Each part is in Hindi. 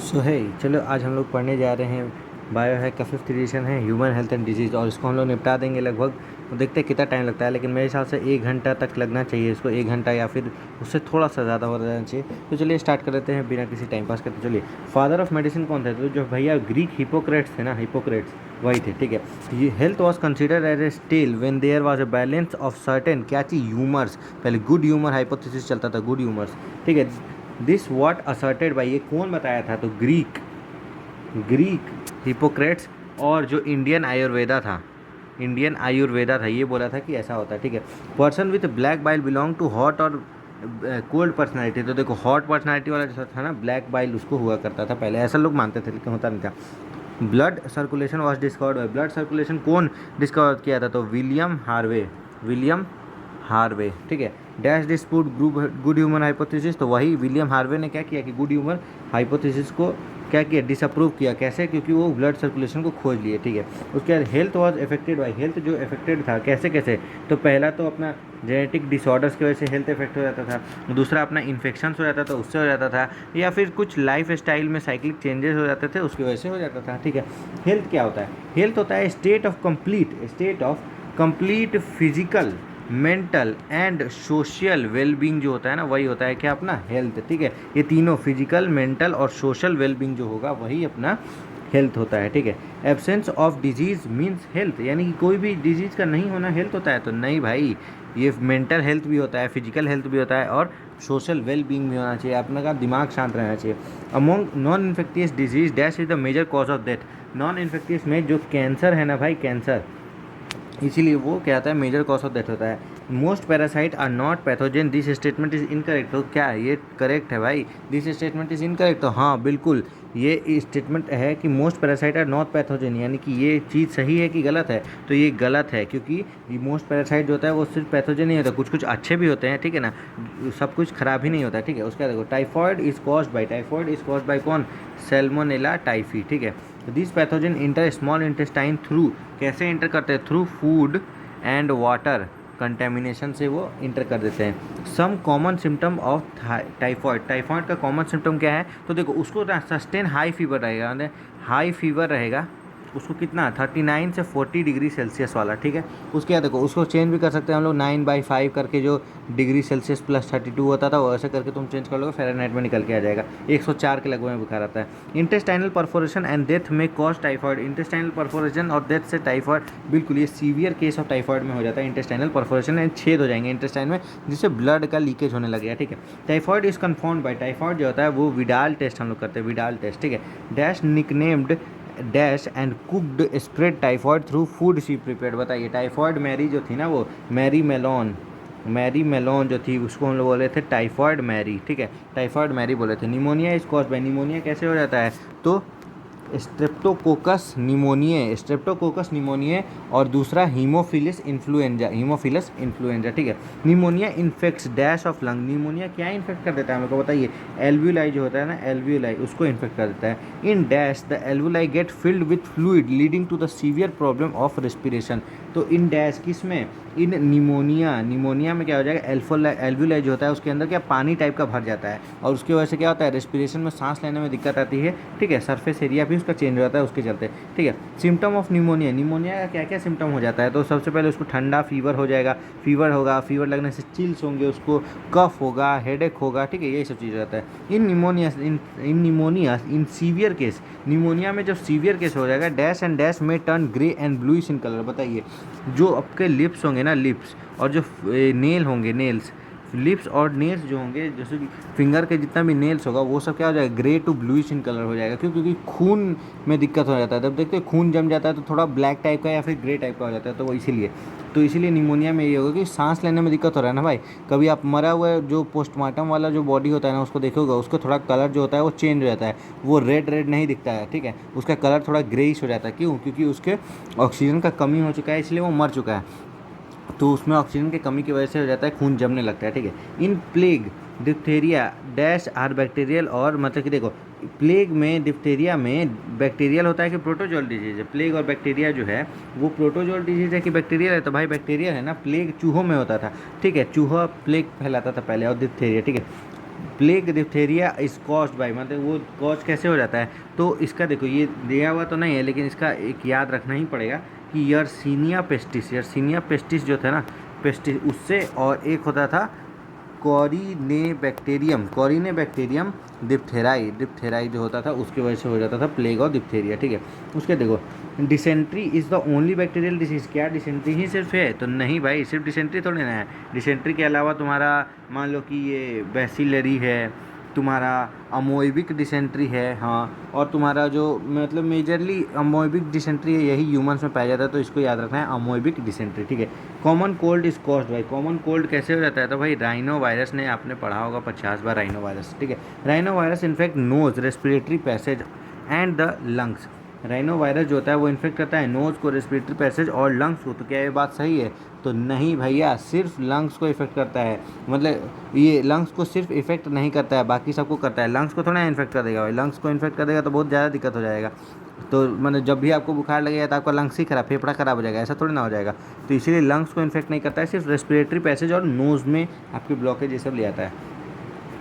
सो है चलो आज हम लोग पढ़ने जा रहे हैं बायो है का 5th एडिशन है ह्यूमन हेल्थ एंड डिजीज़ और इसको हम लोग निपटा देंगे लगभग। तो देखते हैं कितना टाइम लगता है, लेकिन मेरे हिसाब से 1 घंटा तक लगना चाहिए इसको, 1 घंटा या फिर उससे थोड़ा सा ज़्यादा हो जाना चाहिए। तो चलिए स्टार्ट कर देते हैं बिना किसी टाइम पास करते। चलिए, फादर ऑफ मेडिसिन कौन थे? तो जो भैया ग्रीक हिपोक्रेट्स थे ना, हिपोक्रेट्स वही थे। ठीक है, ये health was considered as a state when there was a balance of certain क्या चीज ह्यूमर्स। पहले गुड ह्यूमर हाइपोथेसिस चलता था, गुड ह्यूमर्स। ठीक है, दिस व्हाट असर्टेड बाई, ये कौन बताया था? तो ग्रीक हिपोक्रेट्स। और जो इंडियन आयुर्वेदा था ये बोला था कि ऐसा होता है। ठीक है, person with black bile belong to hot और कोल्ड पर्सनैलिटी। तो देखो, हॉट पर्सनैलिटी वाला जो था ना, ब्लैक बाइल उसको हुआ करता था पहले, ऐसा लोग मानते थे, लेकिन होता नहीं था। Blood circulation was discovered by, blood circulation कौन डिस्कवर किया था? तो विलियम हार्वे। ठीक है, dash dispute group good human hypothesis. तो वही विलियम हार्वे ने क्या किया कि गुड ह्यूमन हाइपोथेसिस को क्या किया? डिसअप्रूव किया। कैसे? क्योंकि वो ब्लड सर्कुलेशन को खोज लिए। ठीक है, उसके बाद health was affected by, health जो अफेक्टेड था कैसे कैसे? तो पहला तो अपना जेनेटिक डिसऑर्डर्स की वजह से हेल्थ इफेक्ट हो जाता था, दूसरा अपना इन्फेक्शन हो जाता था उससे हो जाता था, या फिर कुछ लाइफ स्टाइल में साइक्लिक चेंजेस हो जाते थे उसकी वजह से हो जाता था। ठीक है, हेल्थ क्या होता है? हेल्थ होता है state of complete physical mental and social wellbeing जो होता है ना, वही होता है क्या? अपना हेल्थ। ठीक है, ये तीनों फिजिकल मेंटल और सोशल वेलबींग जो होगा वही अपना हेल्थ होता है। ठीक है, absence of disease means health, यानी कि कोई भी डिजीज का नहीं होना हेल्थ होता है? तो नहीं भाई, ये मेंटल हेल्थ भी होता है, फिजिकल हेल्थ भी होता है और सोशल वेलबींग भी होना चाहिए। अपने का दिमाग शांत रहना चाहिए। Among non infectious disease dash is the major cause of death. Non infectious में जो कैंसर है ना भाई, कैंसर, इसीलिए वो क्या आता है? मेजर कॉज ऑफ डेथ होता है। Most parasite are not pathogen, this statement is incorrect. तो क्या ये करेक्ट है भाई? This statement is incorrect. तो हाँ बिल्कुल, ये स्टेटमेंट है कि most parasite are not pathogen, यानी कि ये चीज़ सही है कि गलत है? तो ये गलत है, क्योंकि ये मोस्ट पैरासाइट जो होता है वो सिर्फ पैथोजन नहीं होता, कुछ कुछ अच्छे भी होते हैं। ठीक है ना, सब कुछ खराब ही नहीं होता। ठीक है, उसका देखो, टाइफॉइड इज कॉज्ड बाई कौन? Salmonella typhi. ठीक है, this pathogen enter small intestine through, कैसे इंटर करते हैं? Through food and water contamination से वो इंटर कर देते हैं। Some common symptom of typhoid का कॉमन सिम्टम क्या है? तो देखो, उसको सस्टेन हाई फीवर रहेगा, मतलब हाई फीवर रहेगा उसको, कितना? 39 से 40 डिग्री सेल्सियस वाला। ठीक है, उसके बाद देखो, उसको चेंज भी कर सकते हैं हम लोग 9/5 करके, जो डिग्री सेल्सियस प्लस 32 होता था वो ऐसे करके तुम चेंज कर लोगे, फ़ारेनहाइट में निकल के आ जाएगा। 104 के लगभग में बुखार आता है। इंटेस्टाइनल परफोरेशन एंड डेथ में कॉज टाइफॉइड, इंटेस्टाइनल परफोरेशन और डेथ से टाइफॉइड, बिल्कुल ये सीवियर केस ऑफ टाइफॉइड में हो जाता है। इंटेस्टाइनल परफोरेशन एंड छेद हो जाएंगे इंटेस्टाइन में, जिससे ब्लड का लीकेज होने लगेगा। ठीक है, typhoid is confirmed by, typhoid जो होता है वो विडाल टेस्ट हम लोग करते हैं, विडाल टेस्ट। ठीक है, dash nicknamed dash and cooked spread typhoid through food she prepared. बताइए, टाइफॉइड मैरी जो थी ना, वो मैरी मेलोन जो थी उसको हम लोग बोले थे टाइफॉइड मैरी। ठीक है, टाइफॉइड मैरी बोले थे। Pneumonia is caused bye, pneumonia कैसे हो जाता है? तो स्ट्रेप्टोकोकस निमोनिया और दूसरा हीमोफिलस इन्फ्लुएंजा। ठीक है, pneumonia infects dash of lung, pneumonia क्या इन्फेक्ट कर देता है हम लोग को? बताइए, एल्व्यूलाई जो होता है ना, एल्व्यूलाई उसको इन्फेक्ट कर देता है। In dash the alveoli get filled with fluid leading to the severe problem of respiration. तो इन डैश किस में? इन निमोनिया में क्या हो जाएगा? एल्व्यूलाई जो होता है उसके अंदर क्या पानी टाइप का भर जाता है, और उसकी वजह से क्या होता है? रेस्पिरेशन में सांस लेने में दिक्कत आती है। ठीक है, सरफेस एरिया भी उसका चेंज हो जाता है उसके चलते। ठीक है, सिम्टम ऑफ निमोनिया का क्या क्या सिम्टम हो जाता है? तो सबसे पहले उसको ठंडा फीवर हो जाएगा, फीवर लगने से चिल्स होंगे, उसको कफ होगा, हेडेक होगा। ठीक है, यही सब चीज़ हो जाता है। In pneumonia in severe case, pneumonia में जब सीवियर केस हो जाएगा, डैश एंड डैश में turn grey and bluish in colour. बताइए, जो आपके लिप्स होंगे ना, लिप्स और जो नेल होंगे, नेल्स, लिप्स और नेल्स जो होंगे, जैसे कि फिंगर के जितना भी नेल्स होगा वो सब क्या हो जाएगा? Grey to bluish in colour हो जाएगा। क्यों? क्योंकि खून में दिक्कत हो जाता है। जब देखते हैं खून जम जाता है तो थोड़ा ब्लैक टाइप का या फिर ग्रे टाइप का हो जाता है, तो वो इसीलिए निमोनिया में ये होगा कि सांस लेने में दिक्कत हो रहा है ना भाई। कभी आप मरा हुआ जो पोस्टमार्टम वाला जो बॉडी होता है ना, उसको देखोगे, उसको थोड़ा कलर जो होता है वो चेंज हो जाता है, वो रेड नहीं दिखता है। ठीक है, उसका कलर थोड़ा ग्रेइश हो जाता है। क्यों? क्योंकि उसके ऑक्सीजन का कमी हो चुका है, इसलिए वो मर चुका है, तो उसमें ऑक्सीजन की कमी की वजह से हो जाता है, खून जमने लगता है। ठीक है, in plague diphtheria dash are bacterial, और मतलब कि देखो, प्लेग में डिप्थेरिया में बैक्टीरियल होता है कि प्रोटोजोल डिजीज है? प्लेग और बैक्टीरिया जो है वो प्रोटोजोल डिजीज है कि बैक्टीरियल है? तो भाई बैक्टीरियल है ना, प्लेग चूहों में होता था। ठीक है, चूहा प्लेग फैलाता था पहले, और डिप्थेरिया। ठीक है, plague diphtheria is caused bye, मतलब वो कॉज कैसे हो जाता है, तो इसका देखो ये दिया हुआ तो नहीं है लेकिन इसका एक याद रखना ही पड़ेगा कि यर्सीनिया पेस्टिस जो था ना, पेस्टिस उससे, और एक होता था कॉरिनेबैक्टीरियम डिप्थेराई जो होता था उसकी वजह से हो जाता था प्लेग और डिप्थेरिया, ठीक है। उसके देखो dysentery is the only bacterial disease, क्या डिसेंट्री ही सिर्फ है, तो नहीं भाई, सिर्फ डिसेंट्री थोड़ी ना है। डिसेंट्री के अलावा तुम्हारा मान लो कि ये बैसिलरी है, तुम्हारा अमोइबिक डिसेंट्री है, हाँ, और तुम्हारा जो मतलब मेजरली अमोइबिक डिसेंट्री है यही ह्यूमंस में पाया जाता है, तो इसको याद रखना है अमोइबिक डिसेंट्री, ठीक है। Common cold is caused bye, common cold कैसे हो जाता है, तो भाई राइनो वायरस ने, आपने पढ़ा होगा 50 बार राइनो वायरस, ठीक है। Rhino virus infect nose, respiratory passage and the lungs. Rhino virus जो होता है वो इन्फेक्ट करता है नोज़ को, रेस्पिरेटरी पैसेज और लंग्स को, तो क्या ये बात सही है, तो नहीं भैया, सिर्फ लंग्स को इफेक्ट करता है, मतलब ये लंग्स को सिर्फ इफेक्ट नहीं करता है, बाकी सबको करता है, लंग्स को थोड़ा इन्फेक्ट कर देगा भाई, लंग्स को इन्फेक्ट कर देगा तो बहुत ज़्यादा दिक्कत हो जाएगा, तो मतलब जब भी आपको बुखार लगेगा तो आपका लंग्स ही खराब, फेफड़ा खराब हो जाएगा, ऐसा थोड़ी ना हो जाएगा, तो इसीलिए लंग्स को इन्फेक्ट नहीं करता है, सिर्फ रेस्पिरेटरी पैसेज और नोज़ में आपकी ब्लॉकेज ये सब ले आता है।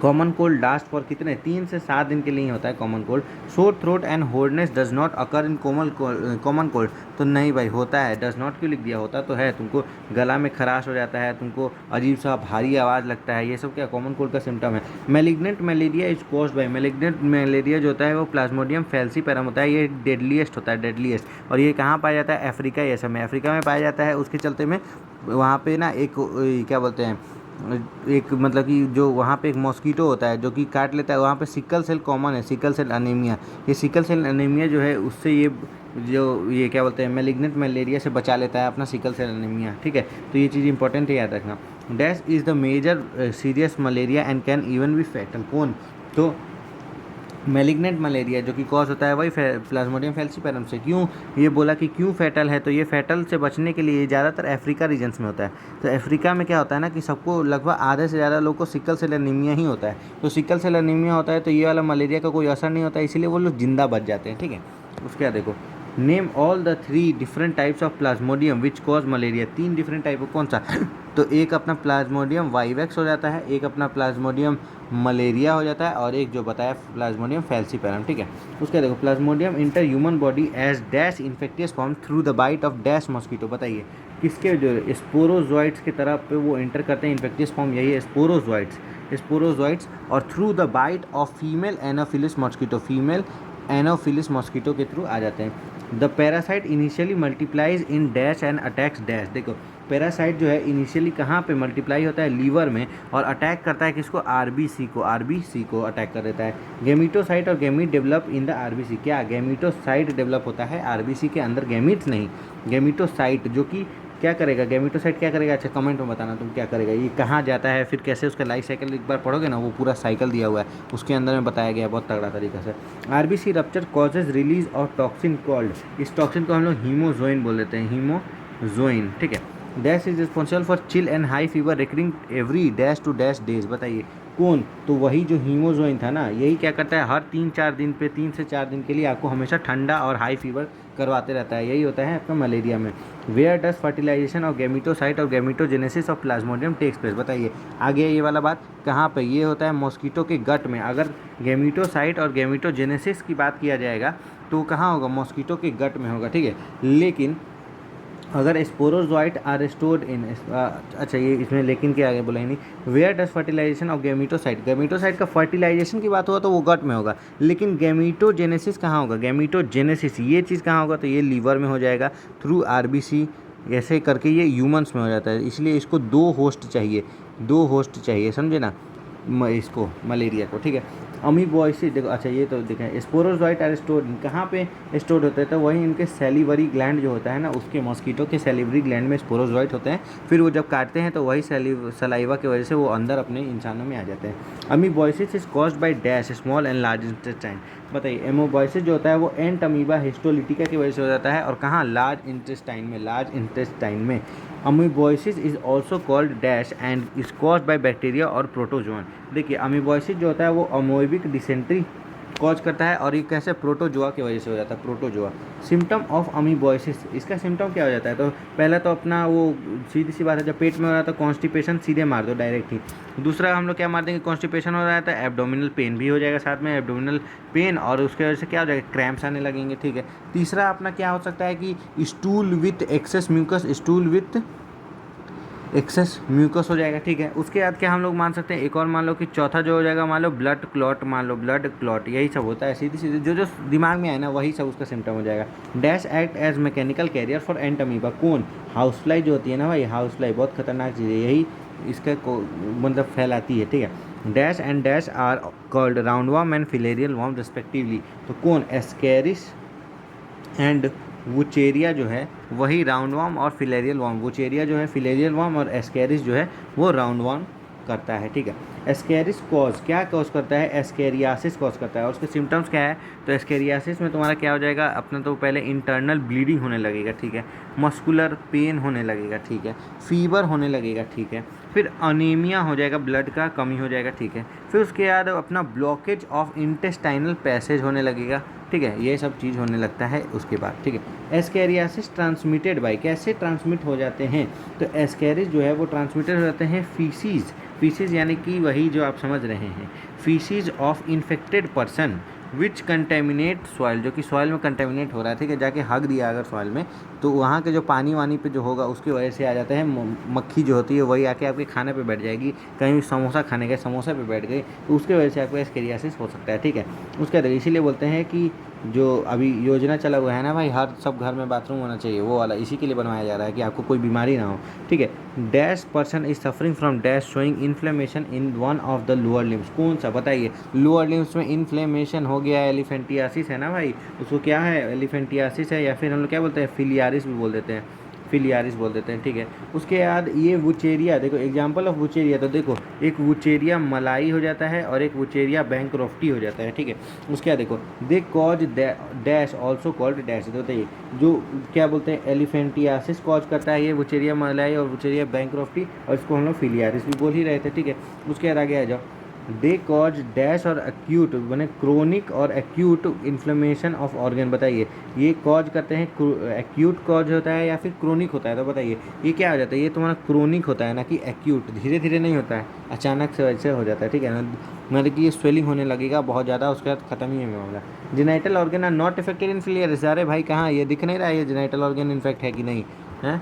कॉमन कोल्ड लास्ट फॉर कितने, 3 से 7 दिन के लिए ही होता है common cold. Sore throat and hoarseness does not occur in common cold, तो नहीं भाई होता है, डज नॉट क्यों लिख दिया, होता तो है, तुमको गला में खराश हो जाता है, तुमको अजीब सा भारी आवाज़ लगता है, ये सब क्या कॉमन कोल्ड का सिम्टम है। Malignant malaria is caused bye, malignant malaria जो होता है वो प्लाज्मोडियम फैल्सीपैरम होता है, ये डेडलीस्ट होता है, डेडलीस्ट, और ये कहाँ पाया जाता है, अफ्रीका, ये सब में अफ्रीका में पाया जाता है, उसके चलते में वहाँ पे ना एक क्या बोलते हैं, एक मतलब कि जो वहाँ पे एक मॉस्कीटो होता है जो कि काट लेता है, वहाँ पे सिकल सेल कॉमन है, सिकल सेल अनीमिया, ये सिकल सेल अनीमिया जो है उससे ये क्या बोलते हैं मैलिग्नेंट मलेरिया से बचा लेता है अपना सिकल सेल अनीमिया, ठीक है। तो ये चीज़ इंपॉर्टेंट है याद रखना। Dash is the major serious malaria and can even be fatal, कौन, तो मैलिग्नेंट मलेरिया जो कि कॉज होता है वही प्लाज्मोडियम फैल्सीपैरम से। क्यों ये बोला कि क्यों फैटल है, तो ये फैटल से बचने के लिए ज़्यादातर अफ्रीका रीजन्स में होता है, तो अफ्रीका में क्या होता है ना कि सबको लगभग आधे से ज़्यादा लोग को सिकल सेल एनीमिया ही होता है, तो सिकल सेल एनीमिया होता है तो ये वाला मलेरिया का कोई असर नहीं होता है, इसीलिए वो लोग जिंदा बच जाते हैं, ठीक है। उसके बाद देखो name all the 3 different types of Plasmodium which cause malaria, 3 different type कौन सा, तो एक अपना प्लाज्मोडियम वाइवेक्स हो जाता है, एक अपना प्लाज्मोडियम मलेरिया हो जाता है, और एक जो बताया प्लाज्मोडियम फैल्सीपैरम, ठीक है। उसका देखो plasmodium enter human body as dash infectious form through the bite of dash mosquito, बताइए किसके जो स्पोरोजोइट्स की तरफ पे वो एंटर करते हैं, इन्फेक्टियस फॉर्म यही है स्पोरोजोइट्स, और through the bite of female anopheles mosquito, female anopheles mosquito के थ्रू आ जाते हैं। The parasite initially multiplies in dash and attacks dash, देखो पैरासाइट जो है इनिशियली कहाँ पे मल्टीप्लाई होता है, लीवर में, और अटैक करता है किसको, आरबीसी को अटैक कर देता है। गेमिटोसाइट और gamete develop in the RBC, क्या गेमिटोसाइट डेवलप होता है आरबीसी के अंदर, गेमीट्स नहीं, गेमिटोसाइट जो कि क्या करेगा, गेमिटोसाइट क्या करेगा, अच्छा कमेंट में बताना तुम क्या करेगा, ये कहाँ जाता है, फिर कैसे उसका लाइफ साइकिल एक बार पढ़ोगे ना, वो पूरा साइकिल दिया हुआ है उसके अंदर में बताया गया है बहुत तगड़ा तरीके से। RBC rupture causes release of toxin called, इस टॉक्सिन को हम लोग हीमोजोइन बोल देते हैं, हीमोजोइन, ठीक है। Dash is responsible for chill and high fever recurring every dash to dash days, बताइए कौन, तो वही जो हीमोजोइन था ना, यही क्या करता है हर 3-4 दिन पे, 3 से 4 दिन के लिए आपको हमेशा ठंडा और हाई फीवर करवाते रहता है, यही होता है आपका मलेरिया में। Where does fertilisation of gametocyte और gametogenesis of plasmodium takes place, बताइए आगे ये वाला बात कहाँ पे, ये होता है मॉस्किटो के गट में, अगर गेमिटोसाइट और गेमिटोजेनेसिस की बात किया जाएगा तो कहाँ होगा, मॉस्किटो के गट में होगा, ठीक है। लेकिन अगर स्पोरोजोइट आर स्टोर्ड इन, अच्छा ये इसमें लेकिन के आगे बोला ही नहीं, where does fertilisation of gametocyte का फर्टिलाइजेशन की बात होगा तो वो गट में होगा, लेकिन गेमिटोजेनेसिस कहाँ होगा, गेमिटोजेनेसिस ये चीज़ कहाँ होगा, तो ये लीवर में हो जाएगा थ्रू आरबीसी, ऐसे करके ये ह्यूमंस में हो जाता है, इसलिए इसको 2 होस्ट चाहिए, समझे ना, इसको मलेरिया को, ठीक है। अमीबॉइसिस देखो, अच्छा ये तो देखें स्पोरोजोइट आर स्टोर्ड कहाँ पे स्टोर्ड होते हैं, तो वहीं इनके सेलिवरी ग्लैंड जो होता है ना, उसके मॉस्किटो के सेलिवरी ग्लैंड में स्पोरोजोइट होते हैं, फिर वो जब काटते हैं तो वही सलाइवा की वजह से वो अंदर अपने इंसानों में आ जाते हैं। Amoebiasis is caused by dash small and large intestine, बताइए एमोबॉइसिस जो होता है वो एंट अमीबा हिस्टोलिटिका की वजह से हो जाता है, और कहाँ, लार्ज इंटेस्टाइन में। Amoebiasis is also called dash and is caused by bacteria और प्रोटोजोन, देखिए अमीबॉइसिस जो होता है वो अमोइबिक डिसेंट्री कॉज करता है, और ये कैसे प्रोटोजोआ की वजह से हो जाता है, प्रोटोजोआ। सिम्टम ऑफ अमीबोसिस, इसका सिम्टम क्या हो जाता है? तो पहला तो अपना वो सीधी सी बात है, जब पेट में हो रहा है तो कॉन्स्टिपेशन सीधे मार दो डायरेक्ट ही। दूसरा हम लोग क्या मार देंगे, कॉन्स्टिपेशन हो रहा है तो एब्डोमिनल पेन भी हो जाएगा साथ में, एब्डोमिनल पेन, और उसके वजह से क्या हो जाएगा, क्रैम्प्स आने लगेंगे, ठीक है। तीसरा अपना क्या हो सकता है कि stool with excess mucus, stool with excess mucus हो जाएगा, ठीक है। उसके बाद क्या हम लोग मान सकते हैं, एक और मान लो कि चौथा जो हो जाएगा, मान लो ब्लड क्लॉट, मान लो ब्लड क्लॉट, यही सब होता है, सीधी सीधी जो जो दिमाग में आए ना वही सब उसका सिम्टम हो जाएगा। Dash act as mechanical carrier for entamoeba, कौन? हाउस फ्लाई जो होती है ना भाई, हाउस फ्लाई बहुत खतरनाक चीज़ है, यही इसका मतलब फैलाती है, ठीक है। Dash and dash are called round worm and filarial worm respectively, तो कौन? एस्केरिस एंड वुचेरिया जो है वही राउंड वार्म और फिलेरियल वार्म, वुचेरिया जो है फिलेरियल वार्म और एस्केरिस जो है वो राउंड वार्म करता है, ठीक है। एस्केरिस कॉज क्या कॉज करता है? एस्केरियासिस कॉज करता है, और उसके सिम्टम्स क्या है? तो एस्केरियासिस में तुम्हारा क्या हो जाएगा, अपना तो पहले इंटरनल ब्लीडिंग होने लगेगा, ठीक है, मस्कुलर पेन होने लगेगा, ठीक है, फीवर होने लगेगा, ठीक है, फिर अनीमिया हो जाएगा, ब्लड का कमी हो जाएगा, ठीक है, फिर उसके बाद अपना ब्लॉकेज ऑफ इंटेस्टाइनल पैसेज होने लगेगा, ठीक है, ये सब चीज़ होने लगता है उसके बाद, ठीक है। एस्केरियासिस ट्रांसमिटेड बाय, कैसे ट्रांसमिट हो जाते हैं? तो एस्केरिस जो है वो ट्रांसमिटेड हो जाते हैं फीसीज, फीसीज यानी कि वही जो आप समझ रहे हैं, faeces of infected person which contaminate soil, जो कि सॉइल में कंटेमिनेट हो रहा है, ठीक है, जाके हग दिया अगर सॉइल में, तो वहाँ के जो पानी वानी पे जो होगा उसकी वजह से आ जाते हैं, मक्खी जो होती है वही आके आपके खाने पे बैठ जाएगी, कहीं भी समोसा खाने गए समोसा पे बैठ गई तो उसके वजह से आपको एस्केरियासिस हो सकता है, ठीक है। उसके बाद इसीलिए बोलते हैं कि जो अभी योजना चला हुआ है ना भाई, हर सब घर में बाथरूम होना चाहिए, वो वाला इसी के लिए बनवाया जा रहा है कि आपको कोई बीमारी ना हो, ठीक है। Dash person is suffering from dash showing inflammation in one of the lower limbs, कौन सा बताइए? लोअर लिम्स में इन्फ्लेमेशन हो गया, एलिफेंटियासिस है ना भाई, उसको क्या है, एलिफेंटियासिस है, या फिर हम लोग क्या बोलते हैं, फिलियारिस भी बोल देते हैं, फिलियारिस बोल देते हैं, ठीक है। उसके बाद ये वुचेरिया, देखो एग्जांपल ऑफ वुचेरिया, तो देखो एक वुचेरिया मलाई हो जाता है और एक वुचेरिया बैंकरॉफ्टी हो जाता है, ठीक है। उसके बाद देखो they cause dash also called dash, तो बताइए जो क्या बोलते हैं, एलिफेंटियासिस कॉज करता है ये वुचेरिया मलाई और वुचेरिया बैंकरॉफ्टी, और इसको हम लोग फिलियारिस भी बोल ही रहे थे, ठीक है। उसके बाद आगे आ जाओ, दे कॉज डैश और एक्यूट, मैंने क्रोनिक और एक्यूट इन्फ्लेमेशन ऑफ ऑर्गन, बताइए ये कॉज करते हैं, एक्यूट कॉज होता है या फिर क्रोनिक होता है? तो बताइए ये क्या हो जाता है, ये तुम्हारा क्रोनिक होता है ना कि एक्यूट, धीरे धीरे नहीं होता है, अचानक से वैसे हो जाता है, ठीक है ना, मतलब कि ये स्वेलिंग होने लगेगा बहुत ज़्यादा, उसके बाद खत्म ही नहीं होगा। Genital organ are not affected in filariasis, अरे भाई कहाँ ये दिख नहीं रहा है, ये जेनाइटल ऑर्गन इन्फेक्ट है कि नहीं है,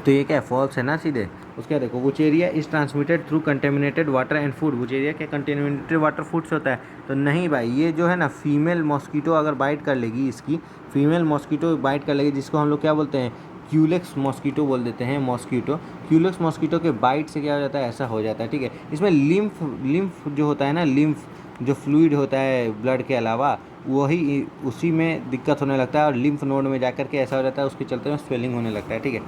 तो ये क्या फॉल्स है ना सीधे। उसके बाद देखो Wuchereria is transmitted through contaminated water and food, Wuchereria क्या कंटेमिनेटेड वाटर फूड से होता है? तो नहीं भाई, ये जो है ना फीमेल मॉस्किटो अगर बाइट कर लेगी, इसकी फीमेल मॉस्किटो बाइट कर लेगी, जिसको हम लोग क्या बोलते हैं, क्यूलेक्स मॉस्किटो बोल देते हैं, मॉस्किटो, क्यूलेक्स मॉस्किटो के बाइट से क्या हो जाता है, ऐसा हो जाता है, ठीक है। इसमें लिम्फ जो होता है ना, लिम्फ जो फ्लूइड होता है ब्लड के अलावा, वही उसी में दिक्कत होने लगता है, और लिम्फ नोड में जाकर के ऐसा हो जाता है, उसके चलते में स्वेलिंग होने लगता है, ठीक है।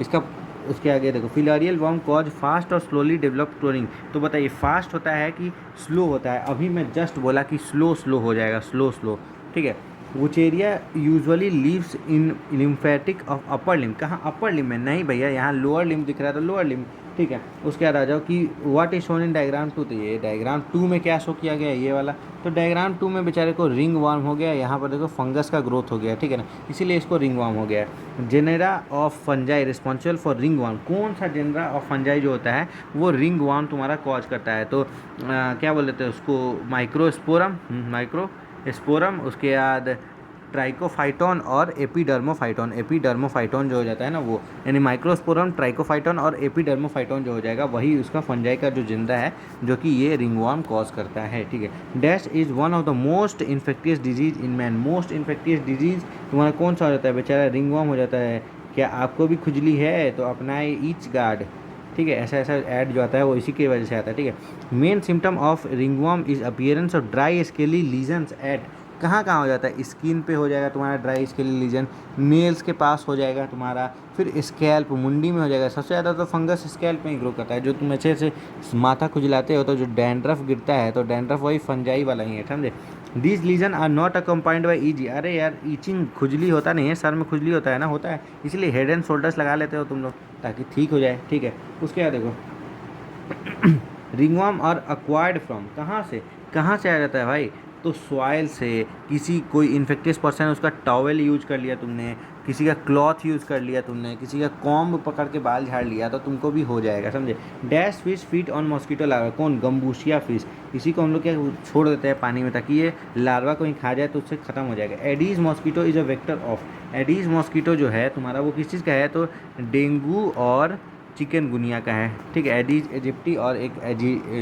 इसका उसके आगे देखो फिलारियल वॉर्म कॉज फास्ट और स्लोली डेवलप क्लोनिंग, तो बताइए फास्ट होता है कि स्लो होता है? अभी मैं जस्ट बोला कि स्लो स्लो हो जाएगा, स्लो स्लो, ठीक है। Wuchereria usually lives in lymphatic of upper limb, कहाँ अपर लिम में? नहीं भैया, यहाँ लोअर लिम दिख रहा है तो लोअर लिम, ठीक है। उसके बाद आ जाओ कि what is shown in diagram 2, तो ये डायग्राम 2 में क्या शो किया गया है, ये वाला, तो डायग्राम 2 में बेचारे को रिंग वार्म हो गया, यहाँ पर देखो फंगस का ग्रोथ हो गया, ठीक है ना, इसीलिए इसको रिंग वार्म हो गया है। Genera of fungi responsible for ring warm, कौन सा जेनरा ऑफ फंजाई जो होता है वो रिंग वार्म तुम्हारा कॉज करता है? तो क्या बोल देते हैं उसको, माइक्रोस्पोरम, माइक्रोस्पोरम, उसके बाद ट्राइकोफाइटोन और एपिडर्मोफाइटोन, एपिडर्मोफाइटोन जो हो जाता है ना वो, यानी माइक्रोस्पोरम, ट्राइकोफाइटोन और एपिडर्मोफाइटोन जो हो जाएगा वही उसका फंजाई का जो जिंदा है जो कि ये रिंगवर्म कॉज करता है, ठीक है। Dash is one of the most infectious disease in man, most infectious disease तुम्हारा कौन सा हो जाता है बेचारा, रिंगवर्म हो जाता है। क्या आपको भी खुजली है तो अपनाए ईच गार्ड, ठीक है, ऐसा ऐसा ऐड जो आता है वो इसी की वजह से आता है, ठीक है। Main symptom of ringworm is appearance of dry scaly lesions at, कहाँ कहाँ हो जाता है, स्किन पे हो जाएगा तुम्हारा ड्राई स्केली लीजन, नेल्स के पास हो जाएगा तुम्हारा, फिर स्कैल्प मुंडी में हो जाएगा, सबसे ज़्यादा तो फंगस स्कैल्प में ही ग्रो करता है, जो तुम अच्छे से माथा खुजलाते हो तो जो डैंड्रफ गिरता है तो डैंड्रफ वही फंजाई वाला ही है, समझे। These lesions are not accompanied by easy, अरे यार ईचिंग खुजली होता नहीं है, सर में खुजली होता है ना, होता है, इसलिए हेड एंड शोल्डर्स लगा लेते हो तुम लोग ताकि ठीक हो जाए, ठीक है। उसके बाद देखो रिंगवर्म और अक्वायर्ड फ्रॉम, कहाँ से आ जाता है भाई, तो सॉइल से किसी कोई इन्फेक्टियस पर्सन है उसका टॉवेल यूज कर लिया तुमने, किसी का क्लॉथ यूज़ कर लिया तुमने, किसी का कॉम्ब पकड़ के बाल झाड़ लिया तो तुमको भी हो जाएगा, समझे। Dash fish feed on mosquito larva, कौन, गम्बूसिया फिश, इसी को हम लोग क्या छोड़ देते हैं पानी में ताकि ये लार्वा कहीं खा जाए तो उससे ख़त्म हो जाएगा। Aedes mosquito is a vector of, Aedes mosquito जो है तुम्हारा वो किस चीज़ का है, तो डेंगू और चिकनगुनिया का है, ठीक है। एडीज इजिप्टी और एक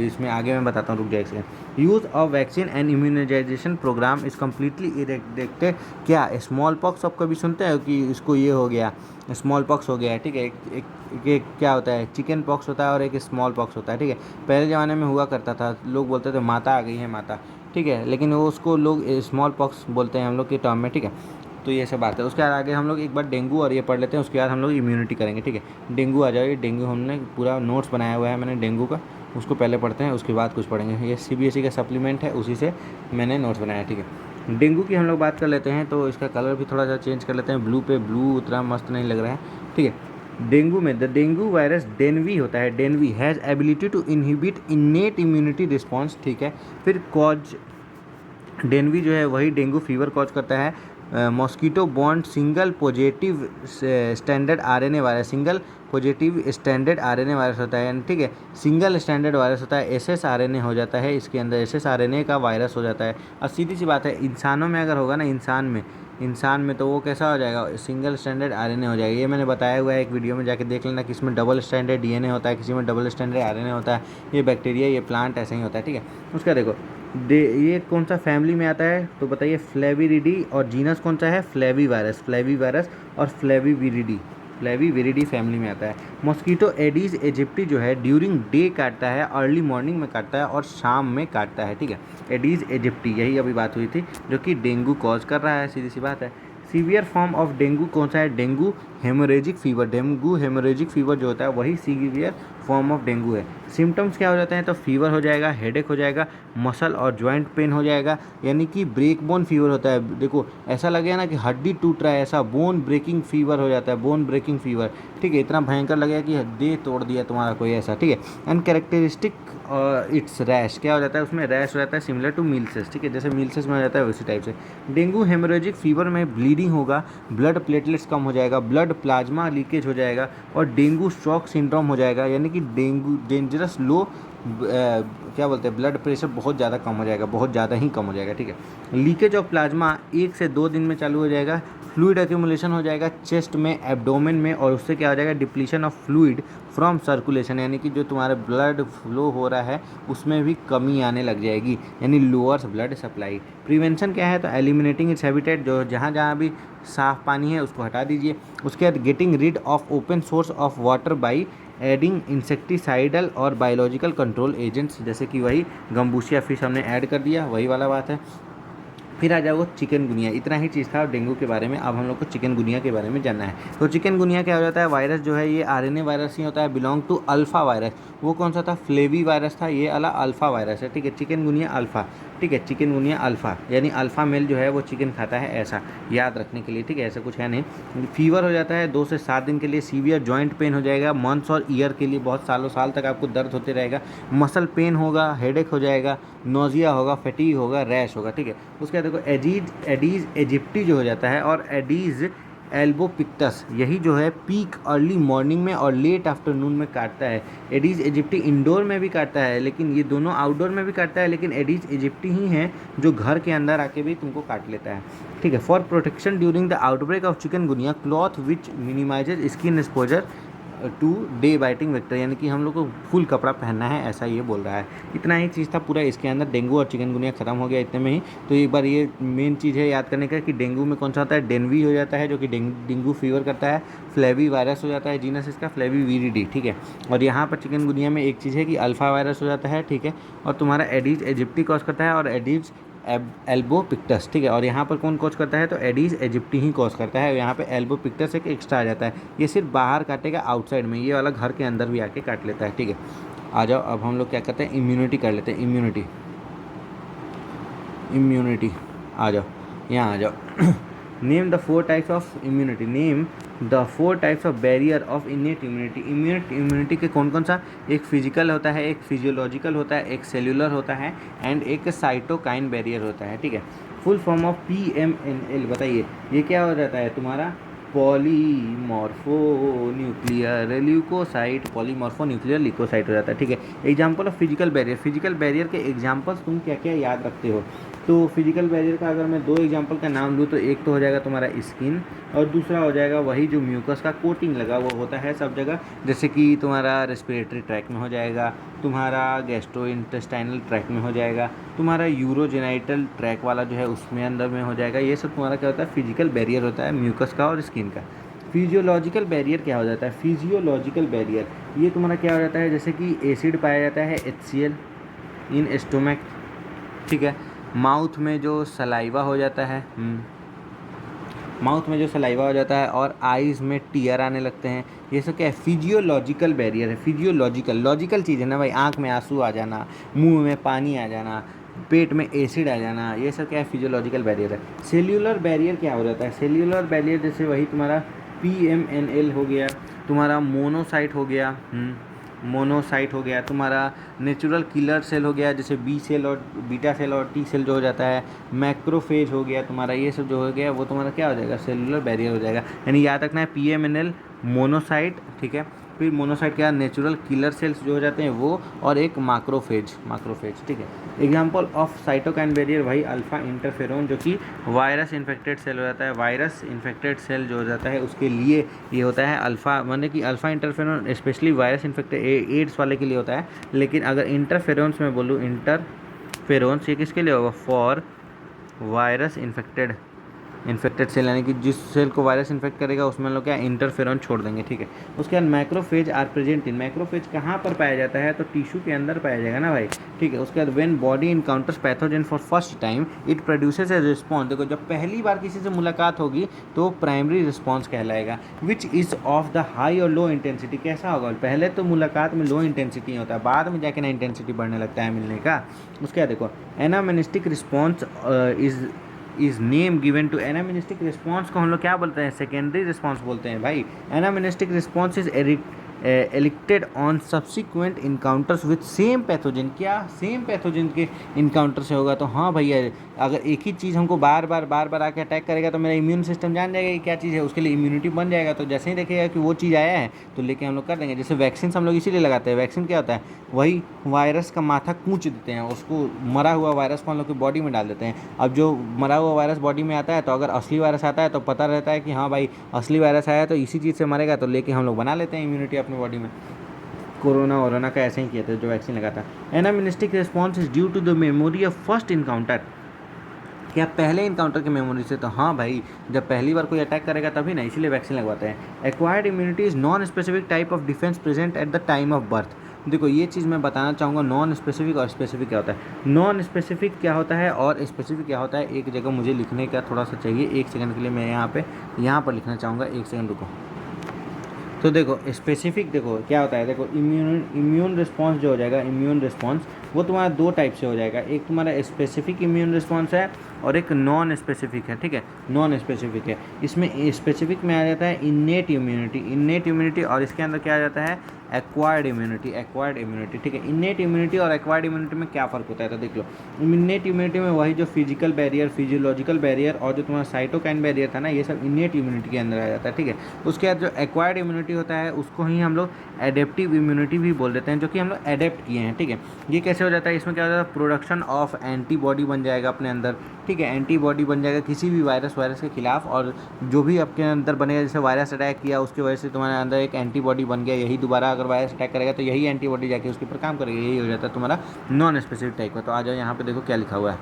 इसमें आगे मैं बताता हूँ, रुक जाए इसके। Use of vaccine and immunisation programme is completely erected, क्या स्मॉल पॉक्स आप कभी सुनते हो कि इसको ये हो गया, स्मॉल पॉक्स हो गया है, ठीक है। एक क्या होता है, चिकन पॉक्स होता है और एक स्मॉल पॉक्स होता है, ठीक है। पहले ज़माने में हुआ करता था, लोग बोलते थे माता आ गई है माता, ठीक है, लेकिन वो उसको लोग स्मॉल पॉक्स बोलते हैं हम लोग के टर्म में, ठीक है। तो ये सब बात है। उसके बाद आगे हम लोग एक बार डेंगू और ये पढ़ लेते हैं, उसके बाद हम लोग इम्यूनिटी करेंगे, ठीक है। डेंगू आ जाओ, डेंगू हमने पूरा नोट्स बनाया हुआ है मैंने डेंगू का, उसको पहले पढ़ते हैं उसके बाद कुछ पढ़ेंगे। ये सीबीएसई का सप्लीमेंट है, उसी से मैंने नोट्स बनाया, ठीक है। डेंगू की हम लोग बात कर लेते हैं, तो इसका कलर भी थोड़ा सा चेंज कर लेते हैं, ब्लू पे ब्लू उतना मस्त नहीं लग रहा है, ठीक है। डेंगू में द डेंगू वायरस डेनवी होता है, DENV has ability to inhibit innate immunity response, ठीक है। फिर कॉज, डेनवी जो है वही डेंगू फीवर कॉज करता है। Mosquito bond single positive standard RNA virus, single positive standard RNA virus होता है, ठीक है। सिंगल स्टैंडर्ड वायरस होता है, एसएस आरएनए हो जाता है, इसके अंदर एसएस आरएनए का वायरस हो जाता है। अब सीधी सी बात है, इंसानों में अगर होगा ना, इंसान में तो वो कैसा हो जाएगा, सिंगल स्टैंडर्ड आरएनए हो जाएगा। ये मैंने बताया हुआ है एक वीडियो में, जाके देख लेना, किसी में डबल स्टैंडर्ड डीएनए होता है, किसी में डबल स्टैंडर्ड आरएनए होता है। ये बैक्टीरिया, ये प्लांट ऐसे ही होता है, ठीक है। उसका देखो ये कौन सा फैमिली में आता है, तो बताइए फ्लेविरिडी, और जीनस कौन सा है, फ्लेवी वायरस और फ्लेविविरिडी फैमिली में आता है। मॉस्किटो एडीज इजिप्टी जो है ड्यूरिंग डे काटता है, अर्ली मॉर्निंग में काटता है और शाम में काटता है, ठीक है। एडीज इजिप्टी, यही अभी बात हुई थी, जो कि डेंगू कॉज कर रहा है, सीधी सी बात है। सीवियर फॉर्म ऑफ डेंगू कौन सा है, dengue haemorrhagic fever, dengue haemorrhagic fever जो होता है वही सीवियर फॉर्म ऑफ डेंगू है। सिम्टम्स क्या हो जाते हैं, तो फीवर हो जाएगा, हेडेक हो जाएगा, मसल और जॉइंट पेन हो जाएगा, यानी कि ब्रेक बोन फीवर होता है। देखो ऐसा लगेगा ना कि हड्डी टूट रहा है, ऐसा बोन ब्रेकिंग फीवर हो जाता है, बोन ब्रेकिंग फीवर, ठीक है। इतना भयंकर लगेगा कि हड्डी तोड़ दिया तुम्हारा कोई, ऐसा, ठीक है। एंड कैरेक्टरिस्टिक इट्स रैश, क्या हो जाता है उसमें, रैश हो जाता है सिमिलर टू मील्सेस, ठीक है, जैसे मील्सेस में हो जाता है उसी टाइप से। डेंगू हेमोरेजिक फीवर में ब्लीडिंग होगा, ब्लड प्लेटलेट्स कम हो जाएगा, ब्लड प्लाज्मा लीकेज हो जाएगा और डेंगू शॉक सिंड्रोम हो जाएगा, यानी कि डेंगू डेंजरस लो क्या बोलते हैं, ब्लड प्रेशर बहुत ज़्यादा कम हो जाएगा, बहुत ज़्यादा ही कम हो जाएगा, ठीक है। लीकेज ऑफ प्लाज्मा 1 से 2 दिन में चालू हो जाएगा, फ्लूइड एक्यूमुलेशन हो जाएगा चेस्ट में, एब्डोमेन में, और उससे क्या हो जाएगा, depletion of fluid from circulation, यानी कि जो तुम्हारे ब्लड फ्लो हो रहा है उसमें भी कमी आने लग जाएगी, यानी लोअर्स ब्लड सप्लाई। प्रिवेंशन क्या है, तो एलिमिनेटिंग इट्स हैबिटेट, जो जहाँ जहाँ भी साफ़ पानी है उसको हटा दीजिए। उसके बाद getting rid of open source of water by adding insecticidal और बायोलॉजिकल कंट्रोल एजेंट्स, जैसे कि वही गम्बूसिया फिश हमने ऐड कर दिया, वही वाला बात है। फिर आ जाओ चिकनगुनिया, इतना ही चीज़ था डेंगू के बारे में। अब हम लोग को चिकनगुनिया के बारे में जानना है। तो चिकनगुनिया क्या हो जाता है, वायरस जो है ये आरएनए वायरस ही होता है, बिलोंग टू अल्फा वायरस। वो कौन सा था, फ्लेवी वायरस था, ये वाला अल्फा वायरस है, ठीक है। चिकनगुनिया अल्फा, ठीक है, चिकनगुनिया अल्फा, यानी अल्फा मेल जो है वो चिकन खाता है, ऐसा याद रखने के लिए, ठीक है, ऐसा कुछ है नहीं। फीवर हो जाता है 2 से 7 दिन के लिए, सीवियर जॉइंट पेन हो जाएगा, मंथ्स और ईयर के लिए, बहुत सालों साल तक आपको दर्द होते रहेगा, मसल पेन होगा, हेडेक हो जाएगा, नोजिया होगा, फटीग होगा, रैश होगा, ठीक है। उसके बाद देखो एडीज इजिप्टी जो हो जाता है और एडीज एल्बोपिक्टस, यही जो है पीक अर्ली मॉर्निंग में और लेट आफ्टरनून में काटता है। एडीज इजिप्टी इंडोर में भी काटता है, लेकिन ये दोनों आउटडोर में भी काटता है, लेकिन एडीज इजिप्टी ही है जो घर के अंदर आके भी तुमको काट लेता है, ठीक है। For protection during the outbreak of chikungunya, cloth which minimises skin exposure to day biting vector, यानी कि हम लोग को फुल कपड़ा पहनना है, ऐसा ये बोल रहा है। इतना ही चीज़ था पूरा इसके अंदर, डेंगू और चिकनगुनिया खत्म हो गया इतने में ही। तो एक बार ये मेन चीज़ है याद करने का कि डेंगू में कौन सा होता है, डेनवी हो जाता है जो कि डेंगू फीवर करता है, फ्लेवी वायरस हो जाता है, जीनस इसका फ्लेविविरिडी, ठीक है। और यहाँ पर चिकनगुनिया में एक चीज़ है कि अल्फा वायरस हो जाता है, ठीक है। और तुम्हारा एडीज इजिप्टी कॉज करता है और एडीज एल्बोपिक्टस, ठीक है। और यहाँ पर कौन कॉज करता है, तो एडीज इजिप्टी ही कॉज करता है। यहाँ पे एल्बोपिक्टस एक एक्स्ट्रा आ जाता है, ये सिर्फ बाहर काटेगा आउटसाइड में, ये वाला घर के अंदर भी आके काट लेता है, ठीक है। आ जाओ अब हम लोग क्या करते हैं, इम्यूनिटी कर लेते हैं। इम्यूनिटी आ जाओ, यहाँ आ जाओ। Name the 4 types of immunity, name the 4 types of barrier of innate immunity. Innate immunity के कौन कौन सा, एक फिजिकल होता है, एक फिजियोलॉजिकल होता है, एक सेल्यूलर होता है एंड एक साइटोकाइन बैरियर होता है, ठीक है। फुल फॉर्म ऑफ PMNL बताइए, ये क्या हो जाता है तुम्हारा, polymorpho nuclear leucocyte, polymorpho nuclear leucocyte हो जाता है, ठीक है। Example of physical barrier, physical barrier के एग्जाम्पल्स तुम क्या क्या याद रखते हो, तो फिजिकल बैरियर का अगर मैं 2 एग्जांपल का नाम लूँ तो एक तो हो जाएगा तुम्हारा स्किन और दूसरा हो जाएगा वही जो म्यूकस का कोटिंग लगा वो होता है सब जगह, जैसे कि तुम्हारा रेस्पिरेटरी ट्रैक में हो जाएगा, तुम्हारा गैस्ट्रो इंटेस्टाइनल ट्रैक में हो जाएगा, तुम्हारा यूरोजेनाइटल ट्रैक वाला जो है उसमें अंदर में हो जाएगा। ये सब तुम्हारा क्या होता है, फिजिकल बैरियर होता है म्यूकस का और स्किन का। फिजियोलॉजिकल बैरियर क्या हो जाता है, फिजियोलॉजिकल बैरियर ये तुम्हारा क्या हो जाता है, जैसे कि एसिड पाया जाता है HCl इन स्टोमक, ठीक है। माउथ में जो सलाइवा हो जाता है, माउथ में जो सलाइवा हो जाता है और आइज़ में टीयर आने लगते हैं, ये सब क्या है, फिजियोलॉजिकल बैरियर है। फिजियोलॉजिकल, लॉजिकल चीज़ है ना भाई, आँख में आंसू आ जाना, मुंह में पानी आ जाना, पेट में एसिड आ जाना, ये सब क्या है, फिजियोलॉजिकल बैरियर है। सेल्यूलर बैरियर क्या हो जाता है, सेल्यूलर बैरियर जैसे वही तुम्हारा PMNL हो गया, तुम्हारा मोनोसाइट हो गया, मोनोसाइट हो गया, तुम्हारा नेचुरल किलर सेल हो गया जैसे B सेल और बीटा सेल और T सेल जो हो जाता है, मैक्रोफेज हो गया तुम्हारा, ये सब जो हो गया वो तुम्हारा क्या हो जाएगा, सेलुलर बैरियर हो जाएगा। यानी याद रखना है PMNL मोनोसाइट, ठीक है। फिर मोनोसाइट क्या, नेचुरल किलर सेल्स जो हो जाते हैं वो, और एक माक्रोफेज, ठीक है। एग्जांपल ऑफ साइटोकाइन बैरियर वही अल्फा इंटरफेरोन जो कि वायरस इन्फेक्टेड सेल हो जाता है, वायरस इन्फेक्टेड सेल जो हो जाता है उसके लिए ये होता है अल्फा, माने कि alpha interferon specially virus infected AIDS वाले के लिए होता है। लेकिन अगर इंटरफेरोन्स में बोलूँ, इंटरफेरोन्स ये किसके लिए होगा, फॉर वायरस इन्फेक्टेड सेल, यानी कि जिस सेल को वायरस इन्फेक्ट करेगा उसमें हम लोग क्या इंटरफेरॉन छोड़ देंगे, ठीक है। उसके बाद macrophage are present in, macrophage कहाँ पर पाया जाता है, तो टिश्यू के अंदर पाया जाएगा ना भाई, ठीक है। उसके बाद when body encounters pathogen for first time it produces a response, देखो जब पहली बार किसी से मुलाकात होगी तो प्राइमरी रिस्पॉन्स कहलाएगा, which is of the high और लो इंटेंसिटी। कैसा होगा, पहले तो मुलाकात में लो इंटेंसिटी होता है, बाद में जाके ना इंटेंसिटी बढ़ने लगता है मिलने का। उसके बाद देखो anamnestic response is name given to, anamnestic response को हम लोग क्या बोलते हैं, सेकेंडरी रिस्पॉन्स बोलते हैं भाई। Anamnestic response is elicited on subsequent encounters with same pathogen, क्या सेम पैथोजन के इनकाउंटर से होगा, तो हाँ भैया अगर एक ही चीज़ हमको बार बार आके अटैक करेगा तो मेरा इम्यून सिस्टम जान जाएगा कि क्या चीज़ है, उसके लिए इम्यूनिटी बन जाएगा, तो जैसे ही देखेगा कि वो चीज़ आया है तो लेके हम लोग कर देंगे। जैसे वैक्सीन हम लोग इसीलिए लगाते हैं, वैक्सीन क्या होता है, वही वायरस का माथा कूच देते हैं, उसको मरा हुआ वायरस को हम लोग की बॉडी में डाल देते हैं। अब जो मरा हुआ वायरस बॉडी में आता है तो अगर असली वायरस आता है तो पता रहता है कि हाँ भाई असली वायरस आया तो इसी चीज़ से मरेगा, तो लेके हम लोग बना लेते हैं इम्यूनिटी अपनी बॉडी में। कोरोना का ऐसे ही किया था जो वैक्सीन लगा था। Anamnestic response is due to the memory of first encounter, क्या पहले इनकाउंटर की मेमोरी से, तो हाँ भाई जब पहली बार कोई अटैक करेगा तभी ना, इसीलिए वैक्सीन लगवाते हैं। Acquired immunity is non specific type of defence present at the time of birth. देखो ये चीज़ मैं बताना चाहूँगा, नॉन स्पेसिफिक और स्पेसिफिक क्या होता है। नॉन स्पेसिफिक क्या होता है और स्पेसिफिक क्या होता है, एक जगह मुझे लिखने का थोड़ा सा चाहिए, एक सेकंड के लिए मैं यहाँ पर लिखना चाहूँगा, एक सेकंड रुको। तो देखो स्पेसिफिक, देखो क्या होता है, देखो इम्यून रिस्पॉन्स जो हो जाएगा, इम्यून रिस्पॉन्स वो तुम्हारा 2 टाइप से हो जाएगा, एक तुम्हारा स्पेसिफिक इम्यून रिस्पॉन्स है और एक नॉन स्पेसिफिक है, ठीक है। नॉन स्पेसिफिक है, इसमें स्पेसिफिक में आ जाता है इन्नेट इम्यूनिटी और इसके अंदर क्या आ जाता है एक्वायर्ड इम्यूनिटी, ठीक है। इन्नेट इम्यूनिटी और एक्वायर्ड इम्यूनिटी में क्या फ़र्क होता है, तो देख लो इन्नेट इम्यूनिटी में वही जो फिजिकल बैरियर, फिजियोलॉजिकल बैरियर और जो तुम्हारा साइटोकाइन बैरियर था ना, ये सब इन्नेट इम्यूनिटी के अंदर आ जाता है, ठीक है। उसके बाद जो एक्वायर्ड इम्यूनिटी होता है उसको ही हम लोग एडेप्टिव इम्यूनिटी भी बोल देते हैं, जो कि हम लोग एडेप्ट किए हैं, ठीक है। ये कैसे हो जाता है, इसमें क्या हो जाता है, प्रोडक्शन ऑफ एंटीबॉडी बन जाएगा अपने अंदर, ठीक है। एंटीबॉडी बन जाएगा किसी भी वायरस के खिलाफ, और जो भी आपके अंदर बनेगा, जैसे वायरस अटैक किया उसकी वजह से तुम्हारे अंदर एक एंटीबॉडी बन गया, यही दोबारा अगर वायरस अटैक करेगा तो यही एंटीबॉडी जाके उसके ऊपर काम करेगी, यही हो जाता है तुम्हारा नॉन स्पेसिफिक टाइप का। तो आ जाओ यहाँ पे देखो क्या लिखा हुआ है,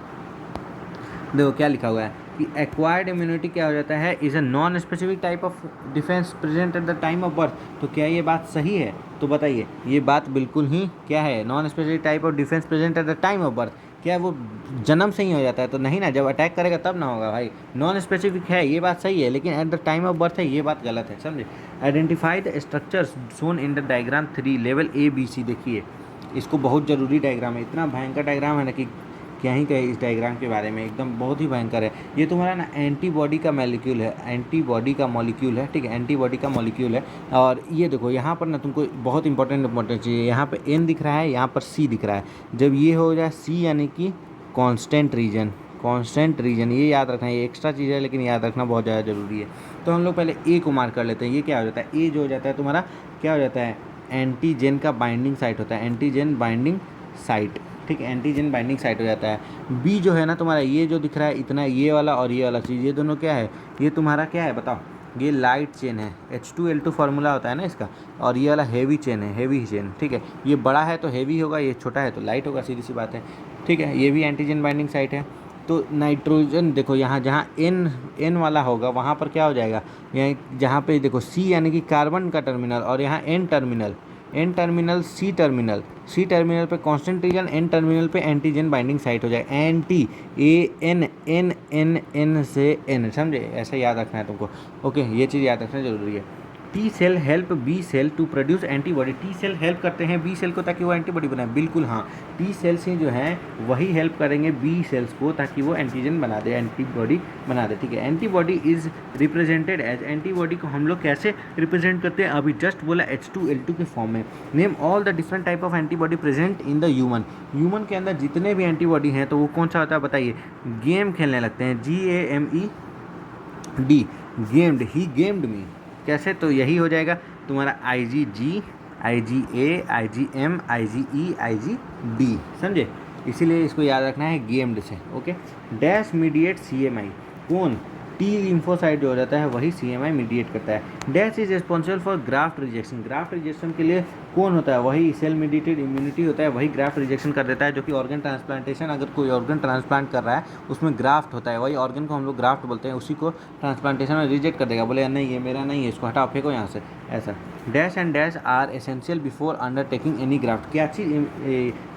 देखो क्या लिखा हुआ है कि एक्वायर्ड इम्यूनिटी क्या हो जाता है, is a non specific type of defence present at the time of birth. तो क्या ये बात सही है, तो बताइए ये बात बिल्कुल ही क्या है, non specific type of defence present at the time of birth, क्या वो जन्म से ही हो जाता है, तो नहीं ना, जब अटैक करेगा तब ना होगा भाई। नॉन स्पेसिफिक है ये बात सही है, लेकिन at the time of birth है ये बात गलत है, समझे। Identify the structures shown in the diagram 3 level A B C, देखिए इसको बहुत ज़रूरी डायग्राम है, इतना भयंकर डायग्राम है ना कि क्या ही कहे इस डायग्राम के बारे में, एकदम बहुत ही भयंकर है। ये तुम्हारा ना एंटीबॉडी का मॉलिक्यूल है, एंटीबॉडी का मॉलिक्यूल है, ठीक है, एंटीबॉडी का मॉलिक्यूल है। और ये देखो यहाँ पर ना तुमको बहुत इंपॉर्टेंट चीज़, यहाँ पे एन दिख रहा है, यहाँ पर सी दिख रहा है। जब ये हो जाए सी यानी कि कांस्टेंट रीजन, कांस्टेंट रीजन, ये याद रखना, ये एक्स्ट्रा चीज़ है लेकिन याद रखना बहुत ज़्यादा ज़रूरी है। तो हम लोग पहले ए को मार्क कर लेते हैं। ये क्या हो जाता है, ए जो हो जाता है तुम्हारा क्या हो जाता है, एंटीजन का बाइंडिंग साइट होता है, एंटीजन बाइंडिंग साइट, ठीक है, एंटीजन बाइंडिंग साइट हो जाता है। बी जो है ना तुम्हारा, ये जो दिख रहा है इतना, ये वाला और ये वाला चीज़, ये दोनों क्या है, ये तुम्हारा क्या है बताओ, ये लाइट चेन है, H2L2 फार्मूला होता है ना इसका, और ये वाला हेवी चेन है, हेवी चेन, ठीक है। ये बड़ा है तो हेवी होगा, ये छोटा है तो लाइट होगा, सीधी सी बात है, ठीक है। ये भी एंटीजन बाइंडिंग साइट है। तो नाइट्रोजन देखो यहाँ जहाँ एन वाला होगा वहाँ पर क्या हो जाएगा, यहाँ जहाँ पे देखो सी यानी कि कार्बन का टर्मिनल, और यहाँ एन टर्मिनल सी टर्मिनल पे कांस्टेंट रीजन, एन टर्मिनल पे एंटीजन बाइंडिंग साइट हो जाएगा, एंटी एन से एन, समझे, ऐसा याद रखना है तुमको। ओके, ये चीज़ याद रखना जरूरी है। T cell help B cell to produce antibody, T cell help करते हैं बी सेल को ताकि वो एंटीबॉडी बनाए, बिल्कुल हाँ, टी सेल्स ही जो हैं वही हेल्प करेंगे बी सेल्स को ताकि वो एंटीजन बना दे, एंटीबॉडी बना दे, ठीक है। Antibody is represented as, antibody को हम लोग कैसे रिप्रेजेंट करते हैं, अभी जस्ट बोला H2L2 के फॉर्म में। Name all the different type of antibody present in the human के अंदर जितने भी एंटीबॉडी हैं तो वो कौन सा होता है बताइए, गेम खेलने लगते हैं, GAMED, गेम्ड, ही गेम्ड मी, कैसे, तो यही हो जाएगा तुम्हारा IgG, IgA, IgM, IgE, IgD, समझे, इसीलिए इसको याद रखना है गेम्ड से। ओके, डैश मीडिएट CMI, कौन, टी लिम्फोसाइट जो हो जाता है वही CMI मीडिएट करता है। Dash is responsible for graft rejection, graft rejection के लिए कौन होता है, वही सेल मीडिएटेड इम्यूनिटी होता है, वही ग्राफ्ट रिजेक्शन कर देता है, जो कि ऑर्गन ट्रांसप्लांटेशन, अगर कोई ऑर्गन ट्रांसप्लांट कर रहा है उसमें ग्राफ्ट होता है, वही ऑर्गन को हम लोग ग्राफ्ट बोलते हैं, उसी को ट्रांसप्लांटेशन में रिजेक्ट कर देगा, बोले नहीं ये मेरा नहीं है, इसको हटाओ फेंको यहाँ से, ऐसा। Dash and dash are essential before undertaking any graft, क्या चीज़,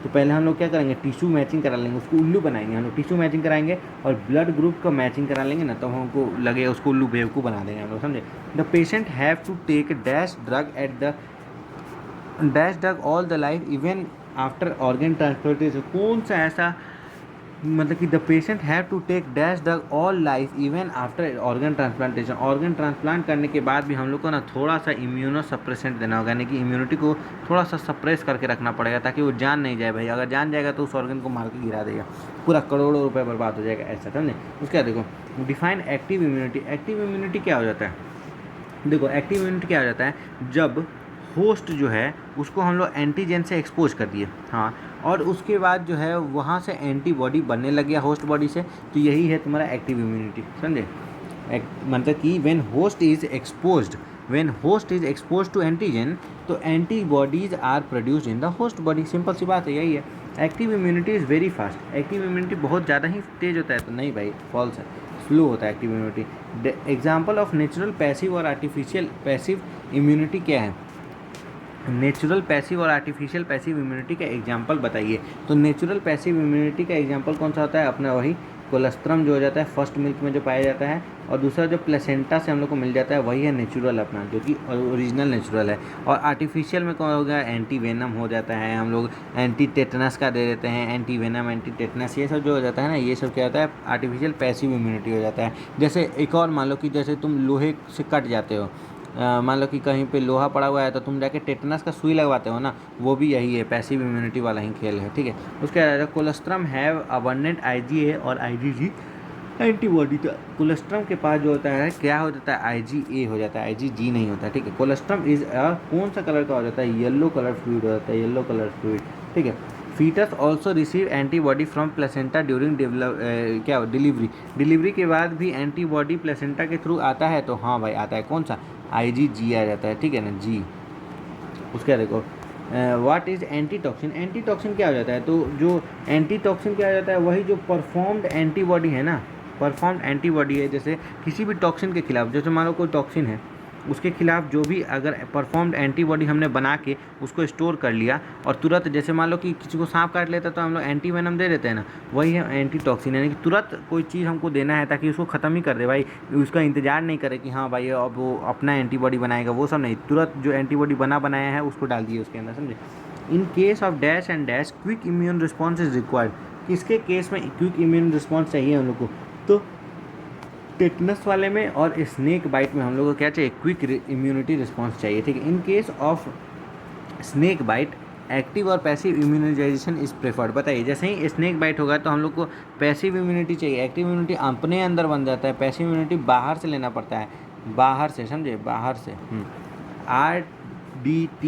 तो पहले हम लोग क्या करेंगे, टिश्यू मैचिंग करा लेंगे, उसको उल्लू बनाएंगे हम लोग, टिश्यू मैचिंग कराएंगे और ब्लड ग्रुप का मैचिंग करा लेंगे ना, तो हमको लगेगा उसको उल्लू बेवकूफ़ बना देंगे हम लोग, समझे। The patient have to take dash drug at the dash drug all the life even after organ transplantation, कौन सा ऐसा, मतलब कि the patient have to take dash drug all life even after organ transplantation, organ transplant करने के बाद भी हम लोग को ना थोड़ा सा इम्यूनो सप्रेसेंट देना होगा, यानी कि इम्यूनिटी को थोड़ा सा सप्रेस करके रखना पड़ेगा ताकि वो जान नहीं जाए भाई, अगर जान जाएगा तो उस ऑर्गन को मार के गिरा देगा, पूरा करोड़ों रुपये बर्बाद हो जाएगा, ऐसा समझे। उसके बाद देखो define active immunity, active immunity क्या हो जाता है, देखो एक्टिव इम्यूनिटी क्या हो जाता है, जब होस्ट जो है उसको हम लोग एंटीजन से एक्सपोज कर दिए, हाँ, और उसके बाद जो है वहाँ से एंटीबॉडी बनने लग गया होस्ट बॉडी से, तो यही है तुम्हारा एक्टिव इम्यूनिटी, समझे। मतलब कि when host is expose to antigen तो antibodies are produced in the host body, simple सी बात है, यही है। Active immunity is very fast, active immunity बहुत ज़्यादा ही तेज होता है, तो नहीं भाई फॉल्स है, स्लो होता है active immunity. Example of natural passive और आर्टिफिशियल पैसिव इम्यूनिटी क्या है, नेचुरल पैसिव और आर्टिफिशियल पैसिव इम्यूनिटी का एग्जांपल बताइए। तो नेचुरल पैसिव इम्यूनिटी का एग्जांपल कौन सा होता है, अपना वही कोलेस्ट्रम जो हो जाता है फर्स्ट मिल्क में जो पाया जाता है, और दूसरा जो प्लेसेंटा से हम लोग को मिल जाता है वही है नेचुरल अपना, जो कि ओरिजिनल नेचुरल है। और आर्टिफिशियल में कौन होगा, एंटी वेनम हो जाता है, हम लोग एंटी टेटनस का दे देते हैं, एंटी वेनम, एंटी टेटनस, ये सब जो हो जाता है ना, ये सब क्या होता है, आर्टिफिशियल पैसिव इम्यूनिटी हो जाता है। जैसे एक और मान लो कि जैसे तुम लोहे से कट जाते हो, मान लो कि कहीं पे लोहा पड़ा हुआ है तो तुम जाके टेटनस का सुई लगवाते हो ना, वो भी यही है, पैसिव इम्यूनिटी वाला ही खेल है, ठीक है। उसके बाद कोलेस्ट्रम हैव अबंडेंट IgA और IgG एंटीबॉडी, तो कोलेस्ट्रम के पास जो होता है क्या हो जाता है, IgA हो जाता है, IgG नहीं होता, ठीक है। कोलेस्ट्रम इज कौन सा कलर का हो जाता है, येलो कलर फ्लूइड हो जाता है, येलो कलर फ्लूइड, ठीक है। Foetus also receive antibody from placenta during delivery के बाद भी एंटीबॉडी प्लेसेंटा के थ्रू आता है, तो हाँ भाई आता है, कौन सा, IgG आ जाता है, ठीक है ना, जी। उसके देखो व्हाट इज़ एंटीटॉक्सिन, एंटीटॉक्सिन क्या हो जाता है, तो जो एंटीटॉक्सिन क्या हो जाता है, वही जो परफॉर्म्ड एंटीबॉडी है ना, परफॉर्म्ड एंटीबॉडी है, जैसे किसी भी टॉक्सिन के खिलाफ, जैसे मान लो कोई टॉक्सिन है उसके खिलाफ जो भी अगर परफॉर्म्ड एंटीबॉडी हमने बना के उसको स्टोर कर लिया और तुरंत, जैसे मान लो कि किसी को सांप काट लेता तो हम लोग एंटी वेनम दे देते हैं ना, वही है एंटीटॉक्सिन, यानी कि तुरंत कोई चीज़ हमको देना है ताकि उसको ख़त्म ही कर दे भाई, उसका इंतजार नहीं करे कि हाँ भाई अब वो अपना एंटीबॉडी बनाएगा, वो सब नहीं, तुरंत जो एंटीबॉडी बनाया है उसको डाल दिए उसके अंदर, समझे। इन case of dash and dash quick immune response is required, किसके केस में क्विक इम्यून रिस्पॉन्स चाहिए हम लोग को, तो टेटनस वाले में और स्नेक बाइट में हम लोग को क्या चाहिए, क्विक इम्यूनिटी रिस्पॉन्स चाहिए, ठीक है। In case of snake bite active और पैसिव इम्यूनाइजेशन इज प्रेफर्ड। बताइए, जैसे ही स्नेक बाइट होगा तो हम लोग को पैसिव इम्यूनिटी चाहिए, एक्टिव इम्यूनिटी अपने अंदर बन जाता है, पैसिव इम्यूनिटी बाहर से लेना पड़ता है, बाहर से, समझे, बाहर से। RDT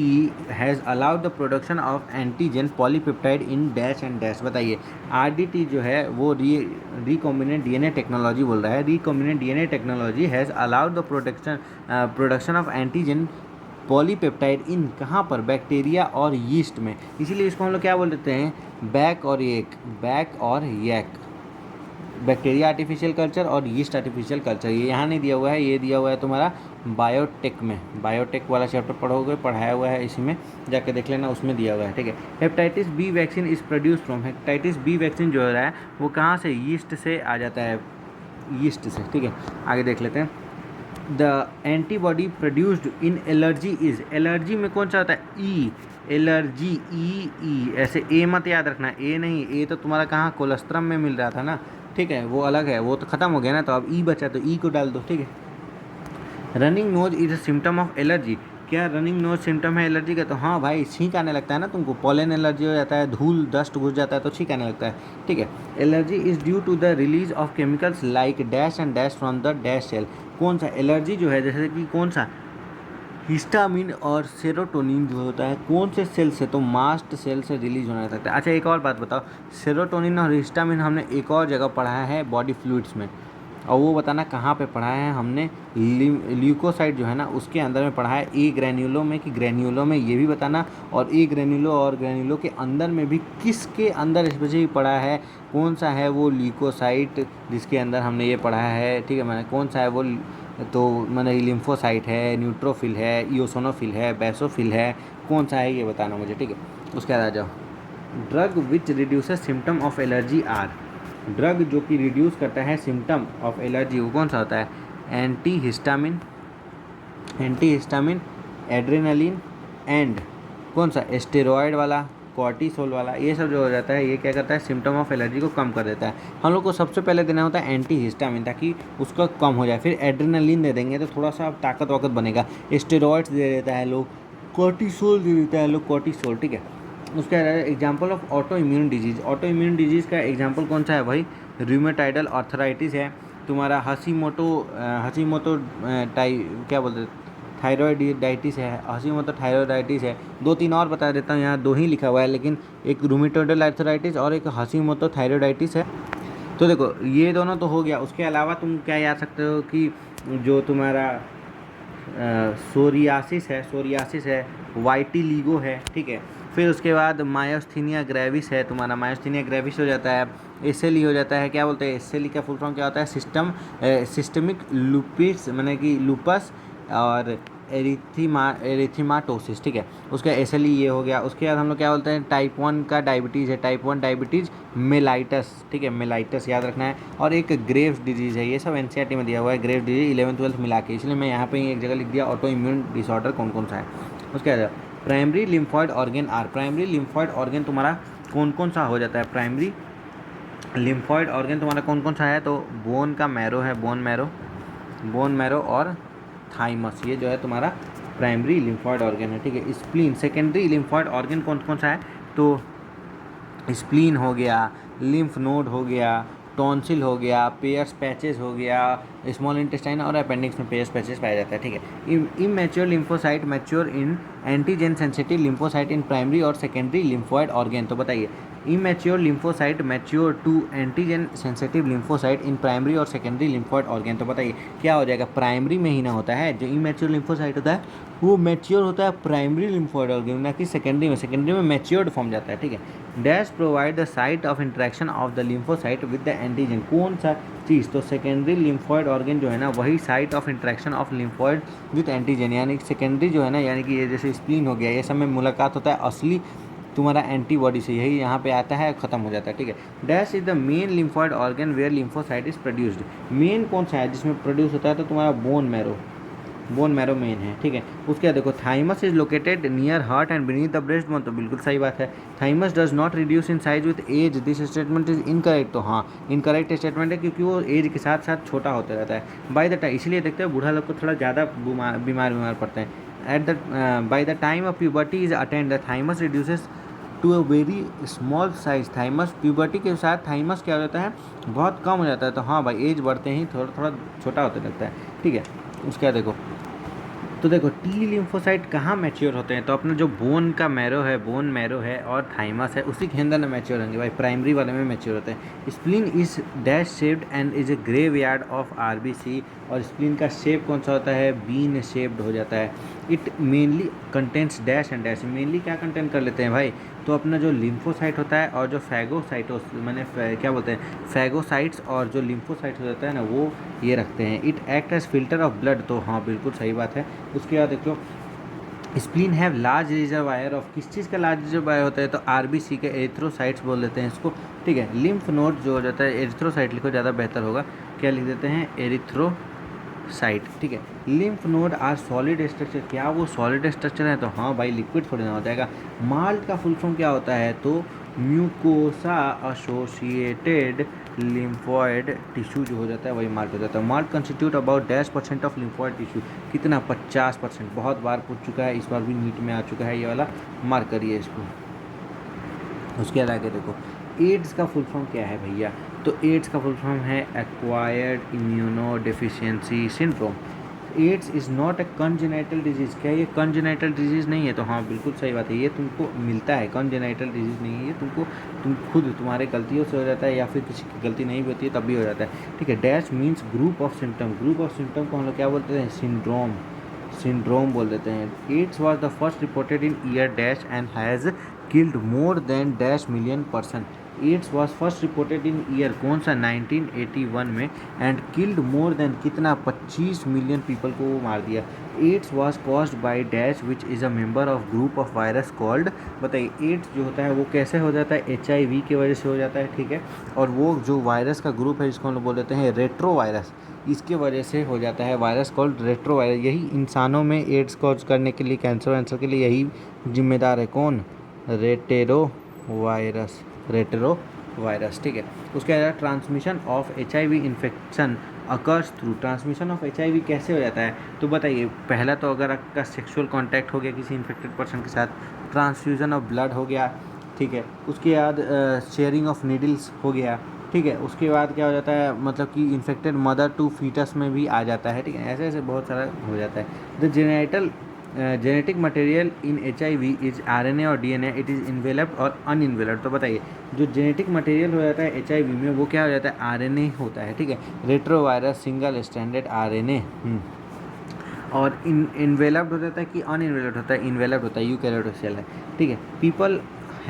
has allowed the production of antigen polypeptide in dash and dash. बताइए, RDT जो है वो रिकॉम्बिनेंट DNA टेक्नोलॉजी बोल रहा है, recombinant DNA technology has allowed the production of antigen polypeptide in, कहाँ पर, बैक्टीरिया और यीस्ट में। इसीलिए इसको हम लोग क्या बोल देते हैं, बैक और यैक, बैक्टीरिया आर्टिफिशियल कल्चर और यीस्ट आर्टिफिशियल कल्चर। ये यहाँ नहीं दिया हुआ है, ये दिया हुआ है तुम्हारा बायोटेक में, बायोटेक वाला चैप्टर पढ़ोगे, पढ़ाया हुआ है इसी में, जाके देख लेना, उसमें दिया हुआ है, ठीक है। Hepatitis B vaccine is produce from, hepatitis B vaccine जो हो रहा है वो कहाँ से, यीस्ट से आ जाता है, यीस्ट से, ठीक है। आगे देख लेते हैं। The antibody produced in allergy is, allergy में कौन सा होता है, ई, एलर्जी, ई, ऐसे ए मत याद रखना, ए नहीं, ए तो तुम्हारा कहाँ कोलेस्ट्रम में मिल रहा था ना, ठीक है, वो अलग है, वो तो ख़त्म हो गया ना, तो अब ई बचा तो ई को डाल दो, ठीक है। Running nose is a symptom of allergy, क्या रनिंग नोज सिम्टम है एलर्जी का, तो हाँ भाई, छींक आने लगता है ना तुमको, पॉलन एलर्जी हो जाता है, धूल डस्ट घुस जाता है तो छींक आने लगता है, ठीक है। Allergy is due to the release of chemicals like dash and dash from the dash cell. कौन सा एलर्जी जो है, जैसे कि कौन सा, हिस्टामिन और सेरोटोनिन जो होता है कौन से सेल से, तो मास्ट सेल से रिलीज होने लगता है। अच्छा, एक और बात बताओ, सेरोटोनिन और हिस्टामिन हमने एक और जगह पढ़ा है बॉडी फ्लूइड्स में, और वो बताना कहाँ पे पढ़ा है हमने, ल्यूकोसाइट जो है ना उसके अंदर में पढ़ा है, ए ग्रैन्यूलो में कि ग्रैन्यूलो में, ये भी बताना, और ए ग्रैन्यूलो और ग्रैन्यूलो के अंदर में भी किसके अंदर स्पेसिफिक पढ़ा है, कौन सा है वो ल्यूकोसाइट जिसके अंदर हमने ये पढ़ा है, ठीक है। मैंने कौन सा है वो, तो मैंने लिम्फोसाइट है, न्यूट्रोफिल है, इओसोनोफिल है, बेसोफिल है, कौन सा है ये बताना मुझे, ठीक है। उसके बाद आ जाओ, drug which reduces symptom of allergy are, drug जो कि रिड्यूस करता है सिम्टम ऑफ एलर्जी वो कौन सा होता है, एंटी हिस्टामिन, एड्रेनलिन एंड कौन सा, स्टेरॉयड वाला, कॉर्टिसोल वाला, ये सब जो हो जाता है ये क्या करता है, सिम्टम ऑफ एलर्जी को कम कर देता है। हम लोग को सबसे पहले देना होता है एंटी हिस्टामिन ताकि उसका कम हो जाए, फिर एड्रेनलिन दे देंगे तो थोड़ा सा ताकत वाकत बनेगा, स्टेरॉयड्स दे देता है लोग, कॉर्टिसोल दे देता है लोग, कॉर्टिसोल, ठीक है। उसका example of auto immune disease, auto immune disease का एग्जाम्पल कौन सा है भाई, रूमेटाइडल आर्थराइटिस है तुम्हारा, हसीमोटो टाई क्या बोलते हैं, थायरॉयडाइटिस है, हसीमोटो थायरॉयडाइटिस है, दो तीन और बता देता हूँ, यहाँ दो ही लिखा हुआ है, लेकिन एक रूमेटोइडल आर्थराइटिस और एक हसीमोटो थायरॉयडाइटिस है। तो देखो ये दोनों तो हो गया, उसके अलावा तुम क्या याद सकते हो कि जो तुम्हारा सोरियासिस है, वाइटिलिगो है, ठीक है। फिर उसके बाद मायोस्थीनिया ग्रेविस है तुम्हारा, मायोस्थीनिया ग्रेविस हो जाता है, एसएलई हो जाता है, क्या बोलते हैं एसएलई का फुल फॉर्म क्या होता है, सिस्टमिक लूपिस, माने कि लूपस और एरिथीमाटोसिस, ठीक है। उसका एसएलई ये हो गया। उसके बाद हम लोग क्या बोलते हैं, टाइप 1 का डायबिटीज़ है, टाइप 1 डायबिटीज़ मेलाइटस, ठीक है, मेलाइटस याद रखना है। और एक ग्रेव्स डिजीज़ है, ये सब एनसीईआरटी में दिया हुआ है, ग्रेव्स डिजीज 11th-12th मिला के, इसलिए मैं यहाँ पे एक जगह लिख दिया ऑटो इम्यून डिसऑर्डर कौन कौन सा है। उसके बाद primary lymphoid organ are, primary lymphoid organ तुम्हारा कौन कौन सा हो जाता है, प्राइमरी लिम्फॉइड ऑर्गन तुम्हारा कौन कौन सा है, तो बोन का मैरो है, बोन मैरो और थाइमस, ये जो है तुम्हारा प्राइमरी लिम्फॉइड ऑर्गन है, ठीक है। स्प्लीन, सेकेंडरी लिम्फॉइड ऑर्गन कौन कौन सा है, तो स्प्लीन हो गया, लिम्फ नोड हो गया, टॉन्सिल हो गया, पेयर्स पैचेस हो गया, स्मॉल इंटेस्टाइन और अपेंडिक्स में पेयर्स पैचेस पाया जाता है, ठीक है। Immature lymphocyte mature in antigen sensitive lymphocyte in primary और सेकेंडरी लिम्फॉइड ऑर्गन। तो बताइए, immature lymphocyte mature to antigen sensitive lymphocyte in primary और सेकेंडरी लिम्फॉइड ऑर्गन। तो बताइए क्या हो जाएगा, प्राइमरी में ही ना होता है, जो इमैच्योर लिम्फोसाइट होता है वो मैच्योर होता है प्राइमरी लिम्फॉइड ऑर्गन, ना कि सेकेंडरी में, सेकेंडरी में मैच्योर्ड फॉर्म जाता है, ठीक है। Dash provide the site of interaction of the lymphocyte with the antigen, कौन सा चीज़, तो सेकेंडरी लिम्फॉइड ऑर्गन जो है ना वही site of interaction of lymphoid with antigen, यानी सेकेंडरी जो है ना, यानी कि ये जैसे स्प्लीन हो गया, ये सब में मुलाकात होता है असली तुम्हारा एंटीबॉडी से, यही यहाँ पे आता है, खत्म हो जाता है, ठीक है। Dash is the main lymphoid organ where lymphocyte is produced, main कौन सा है जिसमें प्रोड्यूस होता है, तो तुम्हारा bone marrow, bone marrow main है, ठीक है। उसके बाद देखो thymus is located near heart and beneath the breast bone, तो बिल्कुल सही बात है। Thymus does not reduce in size with age, this statement is incorrect, तो हाँ इनकरेक्ट स्टेटमेंट है क्योंकि वो एज के साथ साथ छोटा होता रहता है बाय द टाइम, इसलिए देखते हैं बूढ़ा लोग को थोड़ा ज़्यादा बीमार पड़ते हैं। At the by the time of puberty is attend the thymus reduces to a very small size, thymus puberty के साथ थाइमस क्या हो जाता है, बहुत कम हो जाता है, तो हाँ भाई एज बढ़ते ही थोड़ा थोड़ा छोटा होते लगता है, ठीक है। उसके बाद देखो तो देखो टी लिम्फोसाइट कहाँ मैच्योर होते हैं, तो अपना जो बोन का मैरो है, बोन मैरो है और थाइमस है उसी के अंदर ना मैच्योर होंगे भाई, प्राइमरी वाले में मैच्योर होते हैं। Spleen is dash shaped and is a graveyard of RBC, और स्प्लीन का शेप कौन सा होता है, बीन शेप्ड हो जाता है। It mainly contents dash and dash, mainly क्या कंटेंट कर लेते हैं भाई, तो अपना जो लिम्फोसाइट होता है और जो फैगोसाइटोस मैंने क्या बोलते हैं फैगोसाइट्स और जो लिम्फोसाइट हो जाता है ना वो ये रखते हैं। It act as filter of blood, तो हाँ बिल्कुल सही बात है। उसके बाद देखो spleen have large reservoir of, किस चीज़ का लार्ज रिजर्वायर होता है, तो आरबीसी के एरिथ्रोसाइट्स बोल देते हैं इसको, ठीक है। लिम्फ नोड जो हो जाता है, एरिथ्रोसाइट लिखो ज़्यादा बेहतर होगा, क्या लिख देते हैं एरिथ्रोसाइट, ठीक है। Lymph node are solid structure, क्या वो सॉलिड स्ट्रक्चर है, तो हाँ भाई लिक्विड थोड़ी ना हो जाएगा। माल्ट का फुल फॉर्म क्या होता है, तो म्यूकोसा एसोसिएटेड लिम्फॉइड टिश्यू जो हो जाता है वही माल्ट हो जाता है। Malt constitute about -% of lymphoid tissue, कितना 50%, बहुत बार पूछ चुका है, इस बार भी नीट में आ चुका है ये वाला, मार्क करिए इसको। उसके आगे देखो एड्स का फुल फॉर्म क्या है भैया, तो एड्स का फुल फॉर्म है acquired immunodeficiency syndrome. AIDS is not a congenital disease, क्या ये कंजेनाइटल डिजीज़ नहीं है, तो हाँ बिल्कुल सही बात है, ये तुमको मिलता है, कंजेनाइटल डिजीज़ नहीं है ये, तुम खुद तुम्हारे गलतियों से हो जाता है या फिर किसी की गलती नहीं भी होती है तब भी हो जाता है, ठीक है। Dash means group of symptom, group of symptom को हम लोग क्या बोलते हैं, सिंड्रोम बोल देते हैं। AIDS was the first reported in year dash and has killed more than dash million person. AIDS was first reported in year कौन सा, 1981 में, एंड किल्ड मोर देन कितना, 25 मिलियन पीपल को वो मार दिया। AIDS was caused by dash which is a member of group of virus called, बताइए एड्स जो होता है वो कैसे हो जाता है, HIV की वजह से हो जाता है, ठीक है। और वो जो वायरस का ग्रुप है जिसको हम लोग बोल देते हैं रेट्रो वायरस, इसके वजह से हो जाता है वायरस कॉल्ड रेट्रो वायरस। यही इंसानों में एड्स कॉज करने के लिए, कैंसर वैंसर के लिए यही जिम्मेदार है, कौन, रेटेरो वायरस, ठीक है। उसके बाद transmission of HIV infection occurs through, transmission of HIV कैसे हो जाता है, तो बताइए पहला तो अगर आपका सेक्सुअल कांटेक्ट हो गया किसी इन्फेक्टेड पर्सन के साथ, ट्रांसफ्यूज़न ऑफ ब्लड हो गया, ठीक है। उसके बाद शेयरिंग ऑफ नीडल्स हो गया, ठीक है। उसके बाद क्या हो जाता है, मतलब कि इन्फेक्टेड मदर टू फीटस में भी आ जाता है, ठीक है। ऐसे ऐसे बहुत सारा हो जाता है। The genetic material in HIV is RNA और DNA, इट इज़ इन्वेलप्ड और अनइन्वेलप्ड, तो बताइए जो जेनेटिक मटेरियल हो जाता है HIV में वो क्या हो जाता है, RNA होता है, ठीक है। Retro virus single standard RNA, और इन्वेलप्ड हो जाता है कि अनइन्वेलप्ड होता है, इन्वेलप्ड होता है, यूकैरियोटिक सेल है, ठीक है। People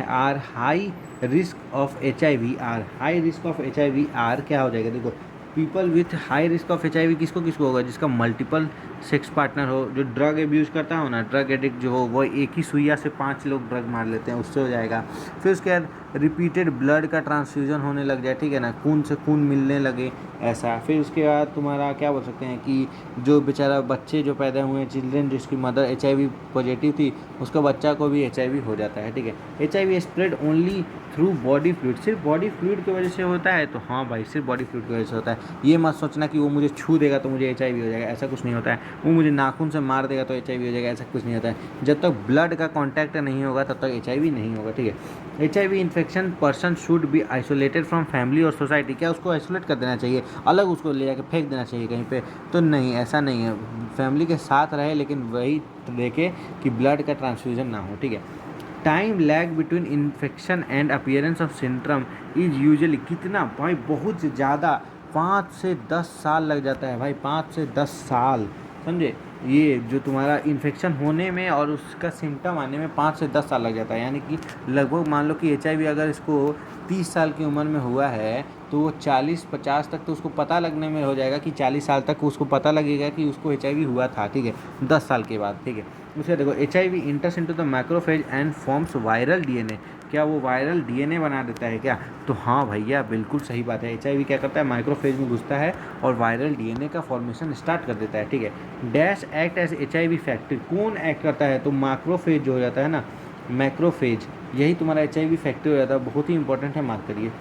are high risk of HIV are, high risk of HIV are क्या हो जाएगा, देखो people with high risk of HIV किसको किसको होगा, जिसका मल्टीपल सेक्स पार्टनर हो, जो ड्रग एब्यूज़ करता हो ना, ड्रग एडिक्ट जो हो, वो एक ही सुइया से 5 लोग ड्रग मार लेते हैं, उससे हो जाएगा। फिर उसके बाद रिपीटेड ब्लड का ट्रांसफ्यूजन होने लग जाए, ठीक है ना, खून से खून मिलने लगे ऐसा। फिर उसके बाद तुम्हारा क्या बोल सकते हैं कि जो बेचारा बच्चे जो पैदा हुए हैं, चिल्ड्रेन जिसकी मदर HIV पॉजिटिव थी, उसका बच्चा को भी HIV हो जाता है, ठीक है। HIV spread only through body fluid, सिर्फ बॉडी फ्लूइड की वजह से होता है, तो हाँ भाई सिर्फ बॉडी फ्लूइड की वजह से होता है। ये मत सोचना कि वो मुझे छू देगा तो मुझे HIV हो जाएगा, ऐसा कुछ नहीं होता है। वो मुझे नाखून से मार देगा तो HIV हो जाएगा, ऐसा कुछ नहीं होता है। जब तक ब्लड का कॉन्टैक्ट नहीं होगा तब तक HIV नहीं होगा, ठीक है। HIV infection person should be isolated from family और सोसाइटी, क्या उसको आइसोलेट कर देना चाहिए, अलग उसको ले जाकर फेंक देना चाहिए कहीं पे, तो नहीं, ऐसा नहीं है, फैमिली के साथ रहे लेकिन वही देखे कि ब्लड का ट्रांसफ्यूजन ना हो, ठीक है। Time lag between infection and appearance of symptom is usually, कितना भाई, बहुत ज़्यादा, 5 से 10 साल लग जाता है भाई, 5 से 10 साल, समझे। ये जो तुम्हारा इन्फेक्शन होने में और उसका सिम्टम आने में 5 से 10 साल लग जाता है, यानी कि लगभग मान लो कि HIV अगर इसको 30 साल की उम्र में हुआ है तो वो 40-50 तक तो उसको पता लगने में हो जाएगा, कि 40 साल तक उसको पता लगेगा कि उसको HIV हुआ था, ठीक है, 10 साल के बाद, ठीक है। उसके देखो HIV इंटर्स into the macrophage and forms viral DNA, क्या वो वायरल डीएनए बना देता है क्या? तो हाँ भैया, बिल्कुल सही बात है। एचआईवी क्या करता है, माइक्रोफेज में घुसता है और वायरल डीएनए का फॉर्मेशन स्टार्ट कर देता है, ठीक है। Dash act as HIV factor, कौन एक्ट करता है? तो मैक्रोफेज जो हो जाता है ना, मैक्रोफेज, यही तुम्हारा एचआईवी फैक्टर हो जाता है। बहुत ही इंपॉर्टेंट है, मार्क करिए।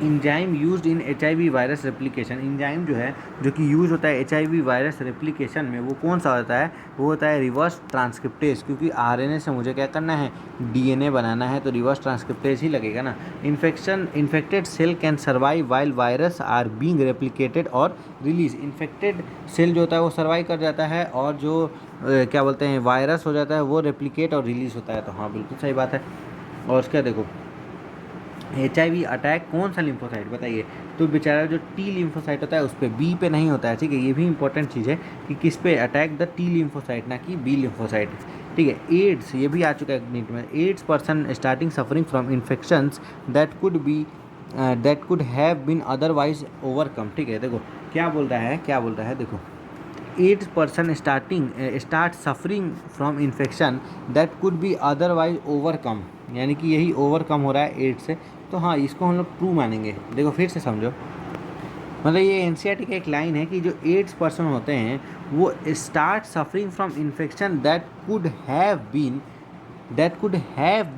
Enzyme used in HIV virus replication, enzyme जो है जो कि यूज होता है एचआईवी वायरस रेप्लिकेशन में, वो कौन सा होता है? वो होता है रिवर्स ट्रांसक्रिप्टेज, क्योंकि आरएनए से मुझे क्या करना है, डीएनए बनाना है, तो रिवर्स ट्रांसक्रिप्टेज ही लगेगा ना। Infected cell can survive while virus are being replicated और रिलीज, इन्फेक्टेड सेल जो होता है वो सर्वाइव कर जाता है, और जो क्या बोलते हैं, वायरस हो जाता है वो रेप्लिकेट और रिलीज होता है। तो हाँ, बिल्कुल सही बात है। और उसका देखो, एचआईवी अटैक कौन सा लिम्फोसाइट बताइए? तो बेचारा जो टी लिम्फोसाइट होता है उस पर, बी पे नहीं होता है, ठीक है। ये भी इंपॉर्टेंट चीज़ है कि किस पे अटैक, द टी लिम्फोसाइट, ना कि बी लिम्फोसाइट, ठीक है। एड्स, ये भी आ चुका है नीट में। AIDS person starting suffering from infections that could have been otherwise overcome, ठीक है। देखो क्या बोल रहा है, देखो, AIDS person start suffering from infection that could be otherwise overcome, यानी कि यही ओवरकम हो रहा है एड्स से। तो हाँ, इसको हम लोग ट्रू मानेंगे। देखो फिर से समझो, मतलब ये एनसीईआरटी की एक लाइन है कि जो एड्स पर्सन होते हैं वो start suffering from infection that could have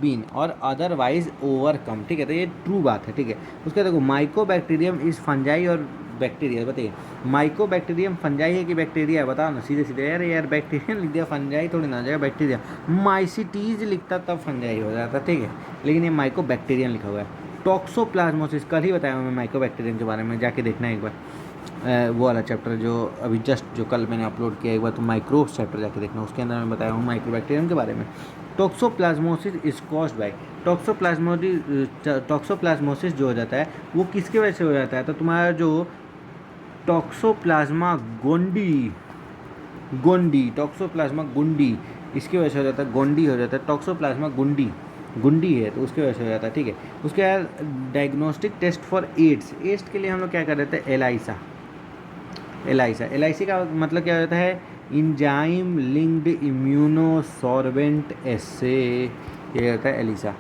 been और अदरवाइज ओवरकम, ठीक है। तो ये ट्रू बात है, ठीक है। उसका देखो, माइकोबैक्टीरियम इज फंजाई और बैक्टीरिया, बताइए माइकोबैक्टीरियम फंजाई है कि बैक्टीरिया है? बताओ ना सीधे सीधे। यार बैक्टीरियम लिख दिया, फंजाई थोड़ी ना आ जाएगा, बैक्टीरिया। माइसिटीज लिखता तब फंजाई हो जाता, ठीक है, लेकिन ये माइकोबैक्टीरियम लिखा हुआ है। टॉक्सोप्लाज्मोसिस, कल ही बताया मैं माइकोबैक्टीरियम के बारे में, जाके देखना एक बार वो वाला चैप्टर जो अभी जस्ट जो कल मैंने अपलोड किया, एक बार तो माइक्रोब्स चैप्टर जाके देखना, उसके अंदर मैं बताया हूँ माइक्रोबैक्टीरियम के बारे में। Toxoplasmosis is caused bye, toxoplasmosis जो हो जाता है वो किसके वजह से हो जाता है? तो तुम्हारा जो टॉक्सोप्लाज्मा टॉक्सोप्लाज्मा गुंडी, इसकी वजह से हो जाता है, गोंडी हो जाता है, टॉक्सोप्लाज्मा गुंडी है तो उसकी वजह से हो जाता है, ठीक है। उसके बाद डायग्नोस्टिक टेस्ट फॉर एड्स के लिए हम लोग क्या कर देते हैं? एलआईसी का मतलब क्या होता है? इंजाइम लिंक्ड इम्यूनोसॉर्बेंट एसे, ये होता है ELISA.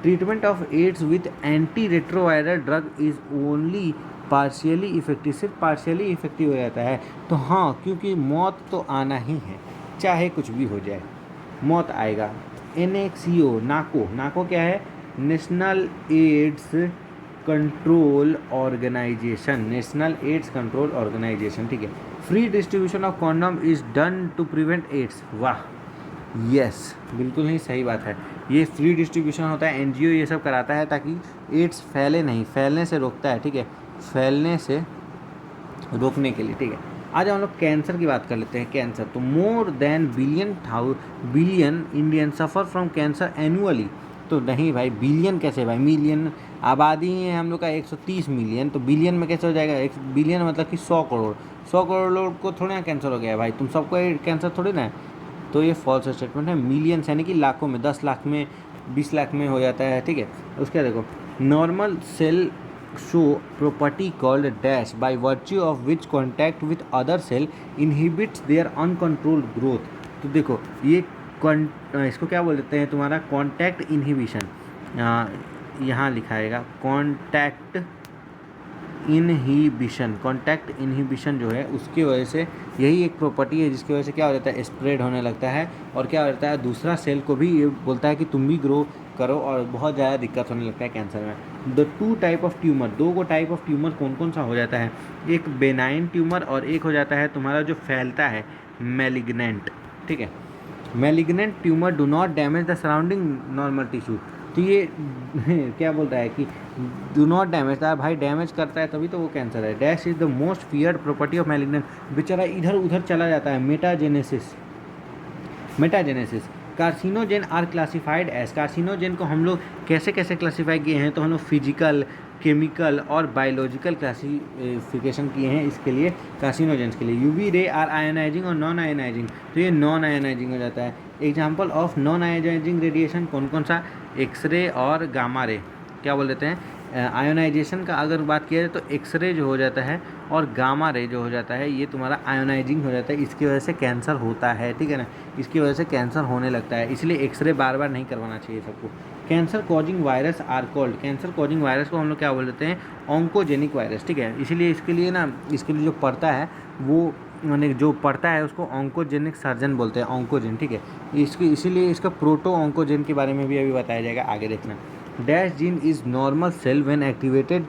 Treatment of AIDS with antiretroviral drug is only partially effective, सिर्फ पार्शियली इफेक्टिव हो जाता है। तो हाँ, क्योंकि मौत तो आना ही है, चाहे कुछ भी हो जाए मौत आएगा। NACO, नाको क्या है? नेशनल एड्स कंट्रोल ऑर्गेनाइजेशन, ठीक है। Free distribution of condom is done to prevent AIDS, वाह, यस, बिल्कुल ही सही बात है। ये फ्री डिस्ट्रीब्यूशन होता है, एनजीओ ये सब कराता है ताकि एड्स फैले नहीं, फैलने से रोकता है, ठीक है, फैलने से रोकने के लिए, ठीक है। आज हम लोग कैंसर की बात कर लेते हैं। कैंसर, तो more than billion Indian suffer from cancer annually. तो नहीं भाई, बिलियन कैसे भाई, मिलियन, आबादी है हम लोग का 130 मिलियन, तो बिलियन में कैसे हो जाएगा? 1 बिलियन मतलब कि 100 करोड़, 100 करोड़ लोग को थोड़ी ना कैंसर हो गया है भाई, तुम सबको कैंसर थोड़ी ना है। तो ये फॉल्स स्टेटमेंट है। मिलियंस यानी कि लाखों में, 10 लाख में, 20 लाख में हो जाता है, ठीक है। उसके देखो, normal cell show property called dash by virtue of which contact with other cell inhibits their uncontrolled growth। तो देखो ये इसको क्या बोल देते हैं? तुम्हारा कॉन्टैक्ट इनहिबिशन, यहाँ लिखाएगा कॉन्टैक्ट इनहिबिशन जो है उसकी वजह से, यही एक प्रॉपर्टी है जिसकी वजह से क्या हो जाता है? स्प्रेड होने लगता है, और क्या हो जाता है? दूसरा सेल को भी ये बोलता है कि तुम भी ग्रो करो, और बहुत ज़्यादा दिक्कत होने लगता है कैंसर में। The 2 type of tumour, 2 type of tumour कौन कौन सा हो जाता है? एक बेनाइन ट्यूमर और एक हो जाता है तुम्हारा जो फैलता है मैलिग्नेंट, ठीक है। Malignant tumour do not damage the surrounding normal tissue. तो ये क्या बोल रहा है कि डू नॉट डैमेज, भाई डैमेज करता है तभी तो वो कैंसर है। Dash is the most feared property of malignant, बेचारा इधर उधर चला जाता है। Metagenesis carcinogen are classified as, carcinogen को हम लोग कैसे कैसे क्लासीफाई किए हैं? तो हम लोग फिजिकल, केमिकल और बायोलॉजिकल क्लासिफिकेशन किए हैं इसके लिए, कार्सिनोजेंस के लिए। यूवी रे आर आयोनाइजिंग और नॉन आयोनाइजिंग, तो ये नॉन आयोनाइजिंग हो जाता है। Example of non ionising radiation कौन कौन सा? एक्सरे और गामा रे, क्या बोल देते हैं? आयोनाइजेशन का अगर बात किया जाए तो एक्सरे जो हो जाता है और गामा रे जो हो जाता है ये तुम्हारा आयोनाइजिंग हो जाता है, इसकी वजह से कैंसर होता है, ठीक है ना, इसकी वजह से कैंसर होने लगता है, इसलिए एक्सरे बार बार नहीं करवाना चाहिए सबको। Cancer causing virus are called, cancer causing virus को हम लोग क्या बोल देते हैं, ऑन्कोजेनिक वायरस, ठीक है। इसीलिए इसके लिए ना, इसके लिए जो पढ़ता है वो मैंने जो पढ़ता है उसको ऑन्कोजेनिक सर्जन बोलते हैं, ऑन्कोजेन, ठीक है। इसकी इसीलिए इसका प्रोटो ऑन्कोजेन के बारे में भी अभी बताया जाएगा, आगे देखना। Dash gene is normal cell when activated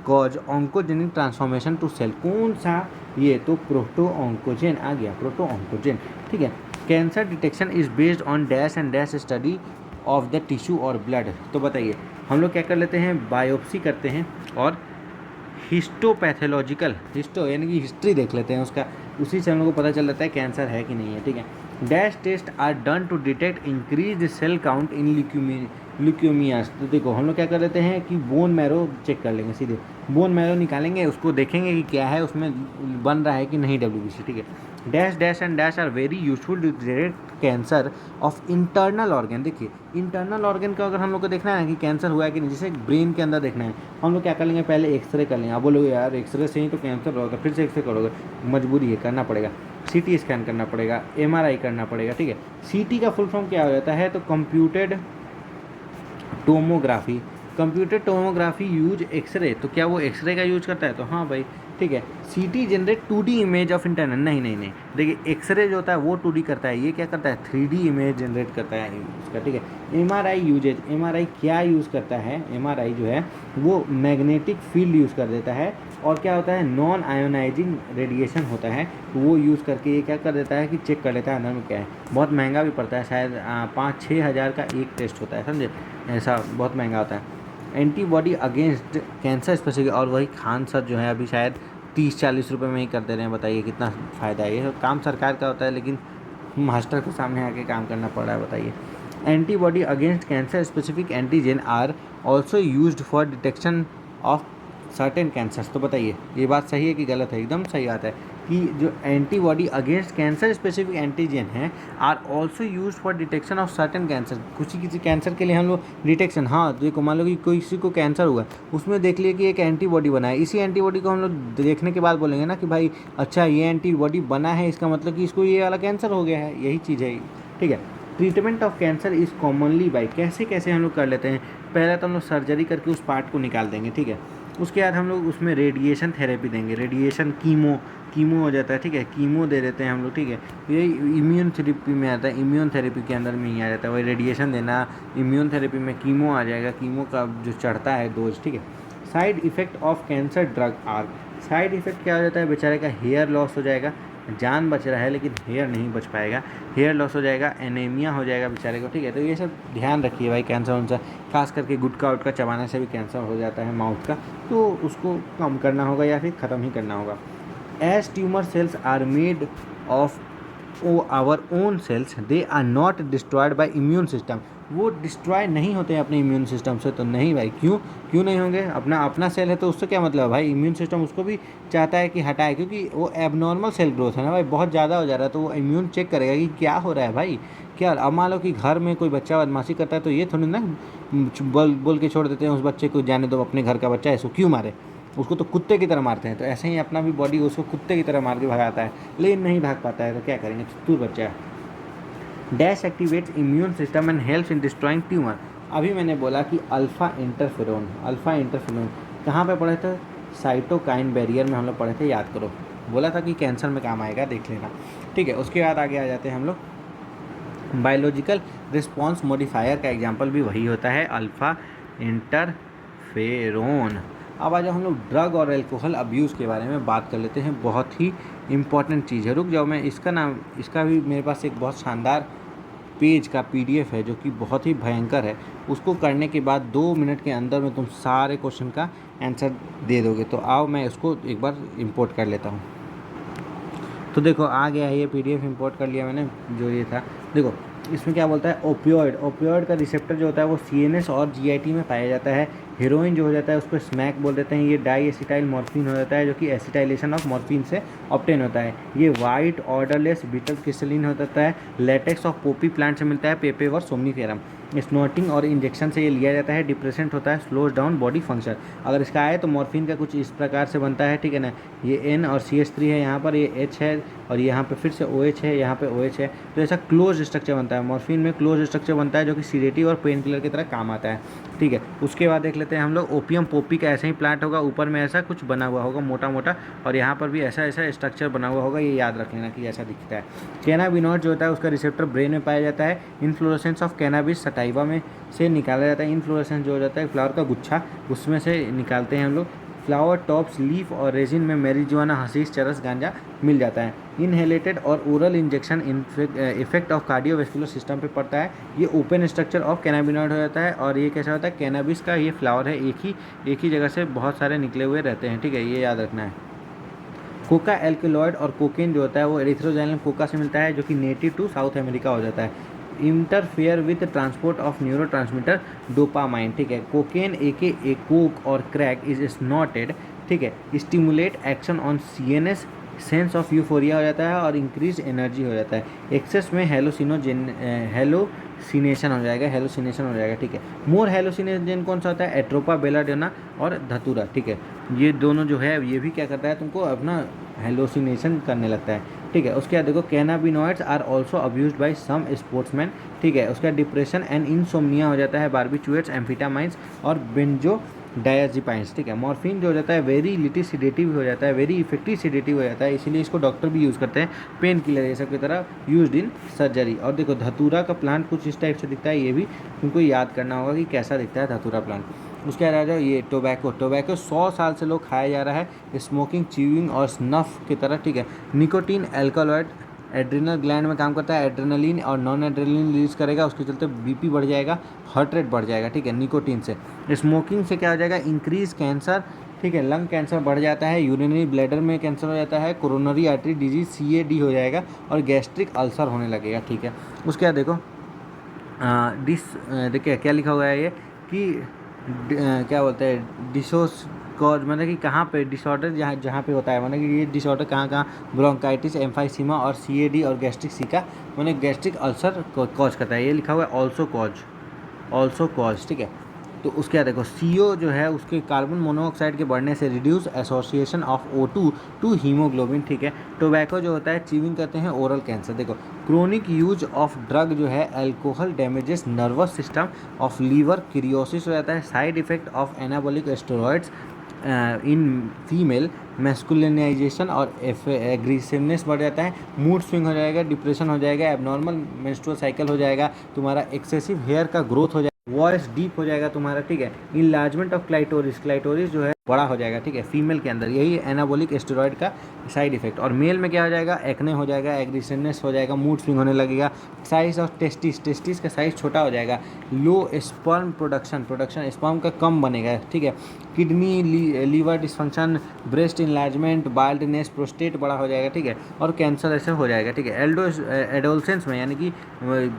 cause oncogenic transformation to cell, कौन सा, ये तो प्रोटो ऑन्कोजेन आ गया, प्रोटो ऑन्कोजेन, ठीक है। Cancer detection is based on dash and dash study of the tissue और ब्लड, तो बताइए हम लोग क्या कर लेते हैं, बायोप्सी करते हैं और हिस्टोपैथोलॉजिकल, हिस्टो यानी कि हिस्ट्री देख लेते हैं उसका, उसी से हम लोग को पता चल जाता है कैंसर है कि नहीं है, ठीक है। Dash test are done to detect increase cell count in leukemias, तो देखो हम लोग क्या कर लेते हैं कि बोन मैरो चेक कर लेंगे, सीधे बोन मैरो निकालेंगे, उसको देखेंगे कि क्या है उसमें बन रहा है कि नहीं डब्ल्यूबीसी, ठीक है। Dash dash and dash are very useful to detect cancer of internal organ, देखिए इंटरनल ऑर्गन का अगर हम लोग को देखना है कि कैंसर हुआ है कि नहीं, जैसे ब्रेन के अंदर देखना है, हम लोग क्या कर लेंगे, पहले एक्सरे कर लेंगे। आप बोलोगे यार एक्सरे से ही तो कैंसर होगा, फिर से एक्सरे करोगे, मजबूरी है, करना पड़ेगा। सीटी स्कैन करना पड़ेगा, एमआरआई करना पड़ेगा, ठीक है। सीटी का फुल फॉर्म क्या हो जाता है, तो computed tomography, computer tomography use X ray, तो क्या वो एक्सरे का यूज करता है, तो हाँ भाई, ठीक है। सीटी generate 2D image of internal, नहीं, देखिए एक्सरे जो होता है वो 2D करता है, ये क्या करता है, 3D इमेज जनरेट करता है उसका, ठीक है। एमआरआई यूजेज, एमआरआई क्या यूज़ करता है, एमआरआई जो है वो मैग्नेटिक फील्ड यूज़ कर देता है, और क्या होता है, नॉन आयोनाइजिंग रेडिएशन होता है, वो यूज़ करके ये क्या कर देता है कि चेक कर लेता है अंदर में क्या है। बहुत महंगा भी पड़ता है, शायद 5-6 हज़ार का एक टेस्ट होता है, समझे, ऐसा बहुत महंगा होता है। एंटीबॉडी अगेंस्ट कैंसर स्पेसिफिक, और वही खान सर जो है अभी शायद 30-40 रुपये में ही कर दे रहे हैं, बताइए कितना फ़ायदा है। ये काम सरकार का होता है लेकिन मास्टर के सामने आके काम करना पड़ रहा है, बताइए। Antibody against cancer specific antigen are also used for detection of certain cancers, तो बताइए ये बात सही है कि गलत है, एकदम सही बात है कि जो antibody against cancer specific antigen हैं are also use for detection of certain cancer, किसी कैंसर के लिए हम लोग डिटेक्शन, हाँ देखो मान लो कि कोई किसी को कैंसर हुआ, उसमें देख लिए कि एक एंटीबॉडी बना है, इसी एंटीबॉडी को हम लोग देखने के बाद बोलेंगे ना कि भाई अच्छा ये एंटीबॉडी बना है, इसका मतलब कि इसको ये वाला कैंसर हो गया है, यही चीज़ है, ठीक है। Treatment of cancer is commonly by, कैसे कैसे हम लोग कर लेते हैं, पहले तो हम लोग सर्जरी करके उस पार्ट को निकाल देंगे, ठीक है। उसके बाद हम लोग उसमें रेडिएशन थेरेपी देंगे, रेडिएशन कीमो हो जाता है, ठीक है, कीमो दे देते हैं हम लोग, ठीक है। ये इम्यून थेरेपी में आता है, इम्यून थेरेपी के अंदर में ही आ जाता है, वही रेडिएशन देना, इम्यून थेरेपी में कीमो आ जाएगा, कीमो का जो चढ़ता है डोज, ठीक है। Side effect of cancer drug are, side effect क्या हो जाता है, बेचारे का हेयर लॉस हो जाएगा, जान बच रहा है लेकिन हेयर नहीं बच पाएगा, हेयर लॉस हो जाएगा, एनीमिया हो जाएगा बेचारे को, ठीक है। तो ये सब ध्यान रखिए भाई, कैंसर उनसा खास करके गुटखा उटका चबाने से भी कैंसर हो जाता है माउथ का, तो उसको कम करना होगा या फिर ख़त्म ही करना होगा। As tumour cells are made of our own cells, they are not destroyed by immune system, वो डिस्ट्रॉय नहीं होते हैं अपने इम्यून सिस्टम से, तो नहीं भाई, क्यों नहीं होंगे, अपना सेल है तो उससे क्या मतलब है भाई, इम्यून सिस्टम उसको भी चाहता है कि हटाए, क्योंकि वो एबनॉर्मल सेल ग्रोथ है ना भाई, बहुत ज़्यादा हो जा रहा है, तो वो इम्यून चेक करेगा कि क्या हो रहा है भाई, क्या। अब मान लो कि घर में कोई बच्चा बदमाशी करता है तो ये थोड़ी ना बोल के छोड़ देते हैं उस बच्चे को, जाने दो अपने घर का बच्चा है, इसको क्यों मारे, उसको तो कुत्ते की तरह मारते हैं, तो ऐसे ही अपना भी बॉडी उसको कुत्ते की तरह मार के भगाता है, लेकिन नहीं भाग पाता है, तो क्या करेंगे, चतुर बच्चा है। Dash activates immune system and helps in destroying tumour, अभी मैंने बोला कि अल्फ़ा इंटरफेरोन कहाँ पे पढ़े थे, साइटोकाइन बैरियर में हम लोग पढ़े थे, याद करो, बोला था कि कैंसर में काम आएगा, देख लेना, ठीक है। उसके बाद आगे आ जाते हैं हम लोग, बायोलॉजिकल रिस्पॉन्स मॉडिफायर का एग्जाम्पल भी वही होता है, अल्फ़ा इंटरफेरोन। अब आज हम लोग ड्रग और एल्कोहल अब्यूज़ के बारे में बात कर लेते हैं, बहुत ही इम्पॉर्टेंट चीज़ है। रुक जाओ, मैं इसका भी मेरे पास एक बहुत शानदार पेज का PDF है जो कि बहुत ही भयंकर है, उसको करने के बाद 2 मिनट के अंदर में तुम सारे क्वेश्चन का आंसर दे दोगे। तो आओ मैं इसको एक बार इंपोर्ट कर लेता हूँ। तो देखो आ गया है, ये PDF इंपोर्ट कर लिया मैंने, जो ये था, देखो इसमें क्या बोलता है, ओपियोइड का रिसेप्टर जो होता है वो CNS और GIT में पाया जाता है, हेरोइन जो हो जाता है उसको स्मैक बोल देते हैं। ये डाई एसिटाइल मॉर्फिन हो जाता है जो कि एसिटाइलेशन ऑफ मॉर्फिन से ऑब्टेन होता है। ये वाइट ऑर्डरलेस बिटर क्रिस्टलिन हो जाता है। लेटेक्स ऑफ पोपी प्लांट से मिलता है, पेपेवर सोमनीफेरम। स्नोटिंग और इंजेक्शन से ये लिया जाता है। डिप्रेसेंट होता है, स्लोज डाउन बॉडी फंक्शन। अगर इसका आए तो मॉर्फिन का कुछ इस प्रकार से बनता है, ठीक है ना। ये N और CH3 है, यहाँ पर ये H है और यहाँ पे फिर से OH है, यहाँ पे OH है। तो ऐसा क्लोज स्ट्रक्चर बनता है। मॉर्फिन में क्लोज स्ट्रक्चर बनता है जो कि सीडेटिव और पेन किलर की तरह काम आता है, ठीक है। उसके बाद देख लेते हैं हम लोग ओपियम पोपी का ऐसा ही प्लांट होगा, ऊपर में ऐसा कुछ बना हुआ होगा मोटा मोटा, और यहाँ पर भी ऐसा ऐसा स्ट्रक्चर बना हुआ होगा। ये याद रख लेना कि ऐसा दिखता है। कैनाबिनॉइड जो होता है उसका रिसेप्टर ब्रेन में पाया जाता है। इन्फ्लोरेसेंस ऑफ कैनाबिस सटाइवा में से निकाला जाता है। इन्फ्लोरेसेंस जो हो जाता है फ्लावर का गुच्छा, उसमें से निकालते हैं हम लोग। फ्लावर टॉप्स, लीफ और रेजिन में मैरिजुआना, हशीश, चरस, गांजा मिल जाता है। इनहेलेटेड और oral injection effect of cardiovascular system पे पड़ता है। ये ओपन स्ट्रक्चर ऑफ कैनाबिनॉइड हो जाता है। और ये कैसा होता है, कैनाबिस का ये फ्लावर है, एक ही जगह से बहुत सारे निकले हुए रहते हैं, ठीक है, ये याद रखना है। कोका एल्केलॉइड और कोकेन जो होता है वो एरिथ्रोजाइलम कोका से मिलता है जो कि नेटिव टू साउथ अमेरिका हो जाता है। Interfere with transport of neurotransmitter dopamine, ठीक है। कोकेन ए कोक और क्रैक इज स्नॉटेड, ठीक है। Stimulate action on CNS, sense of euphoria हो जाता है और इंक्रीज एनर्जी हो जाता है। एक्सेस में हेलोसिनेशन हो जाएगा, ठीक है। मोर हेलोसिनेजन कौन सा होता है, एट्रोपा, बेलाडोना और धतूरा, ठीक है। ये दोनों जो है ये भी क्या करता है, तुमको अपना हेलोसिनेशन करने लगता है, ठीक है। उसके बाद देखो cannabinoids are also abused by some sportsman, ठीक है। उसका डिप्रेशन एंड इंसोम्निया हो जाता है। बारबिचुएट्स, एम्फिटामाइंस और बेंजो डायजिपाइंस, ठीक है। मॉर्फिन जो हो जाता है वेरी लिटिल सिडेटिव हो जाता है, वेरी इफेक्टिव सिडेटिव हो जाता है, इसीलिए इसको डॉक्टर भी यूज़ करते हैं पेन किलर ये सब की तरह यूज्ड इन सर्जरी। और देखो धतूरा का प्लांट कुछ इस टाइप से दिखता है, ये भी तुमको याद करना होगा कि कैसा दिखता है धतूरा प्लांट। उसके बाद आ जाओ ये टोबैको 100 साल से लोग खाया जा रहा है, स्मोकिंग, च्यूइंग और स्नफ की तरह, ठीक है। निकोटीन एल्कलॉइड एड्रिनल ग्लैंड में काम करता है, एड्रेनलिन और नॉन एड्रेनलिन रिलीज करेगा, उसके चलते बीपी बढ़ जाएगा, हार्ट रेट बढ़ जाएगा, ठीक है, निकोटीन से। स्मोकिंग से क्या हो जाएगा, इंक्रीज कैंसर, ठीक है, लंग कैंसर बढ़ जाता है, यूरिनरी ब्लैडर में कैंसर हो जाता है, कोरोनरी आर्टरी डिजीज CAD हो जाएगा और गैस्ट्रिक अल्सर होने लगेगा, ठीक है। उसके बाद देखो देखिए क्या लिखा हुआ है ये कि क्या बोलते हैं डिसोस कॉज, मतलब कि कहाँ पे डिसऑर्डर जहाँ पे होता है, मतलब कि ये डिसऑर्डर कहाँ ब्रोंकाइटिस, एम्फाइसीमा और CAD और गैस्ट्रिक सीका, मतलब गैस्ट्रिक अल्सर कॉज करता है। ये लिखा हुआ है ऑल्सो कॉज, ठीक है। तो उसके बाद देखो CO जो है उसके कार्बन मोनोऑक्साइड के बढ़ने से reduce association of O2 to haemoglobin, ठीक है। टोबैको जो होता है च्यूइंग करते हैं ओरल कैंसर। देखो क्रोनिक यूज ऑफ ड्रग जो है alcohol damages nervous system of liver, cirrhosis हो जाता है। Side effect of anabolic steroids in female, masculinization और एग्रेसिवनेस बढ़ जाता है, मूड स्विंग हो जाएगा, डिप्रेशन हो जाएगा, एबनॉर्मल मेंस्ट्रुअल साइकिल हो जाएगा, तुम्हारा एक्सेसिव हेयर का ग्रोथ हो जाएगा, वॉइस डीप हो जाएगा तुम्हारा, ठीक है। इनलार्जमेंट ऑफ क्लाइटोरिस जो है बड़ा हो जाएगा, ठीक है, फीमेल के अंदर। यही एनाबॉलिक स्टेरॉइड का साइड इफेक्ट। और मेल में क्या हो जाएगा, एक्ने हो जाएगा, एग्रेसिवनेस हो जाएगा, मूड स्विंग होने लगेगा, साइज ऑफ टेस्टिस का साइज छोटा हो जाएगा, लो स्पर्म प्रोडक्शन स्पर्म का कम बनेगा, ठीक है। Kidney liver dysfunction, breast enlargement, baldness, prostate बड़ा हो जाएगा, ठीक है, और कैंसर ऐसे हो जाएगा, ठीक है। एडोलसेंस में यानी कि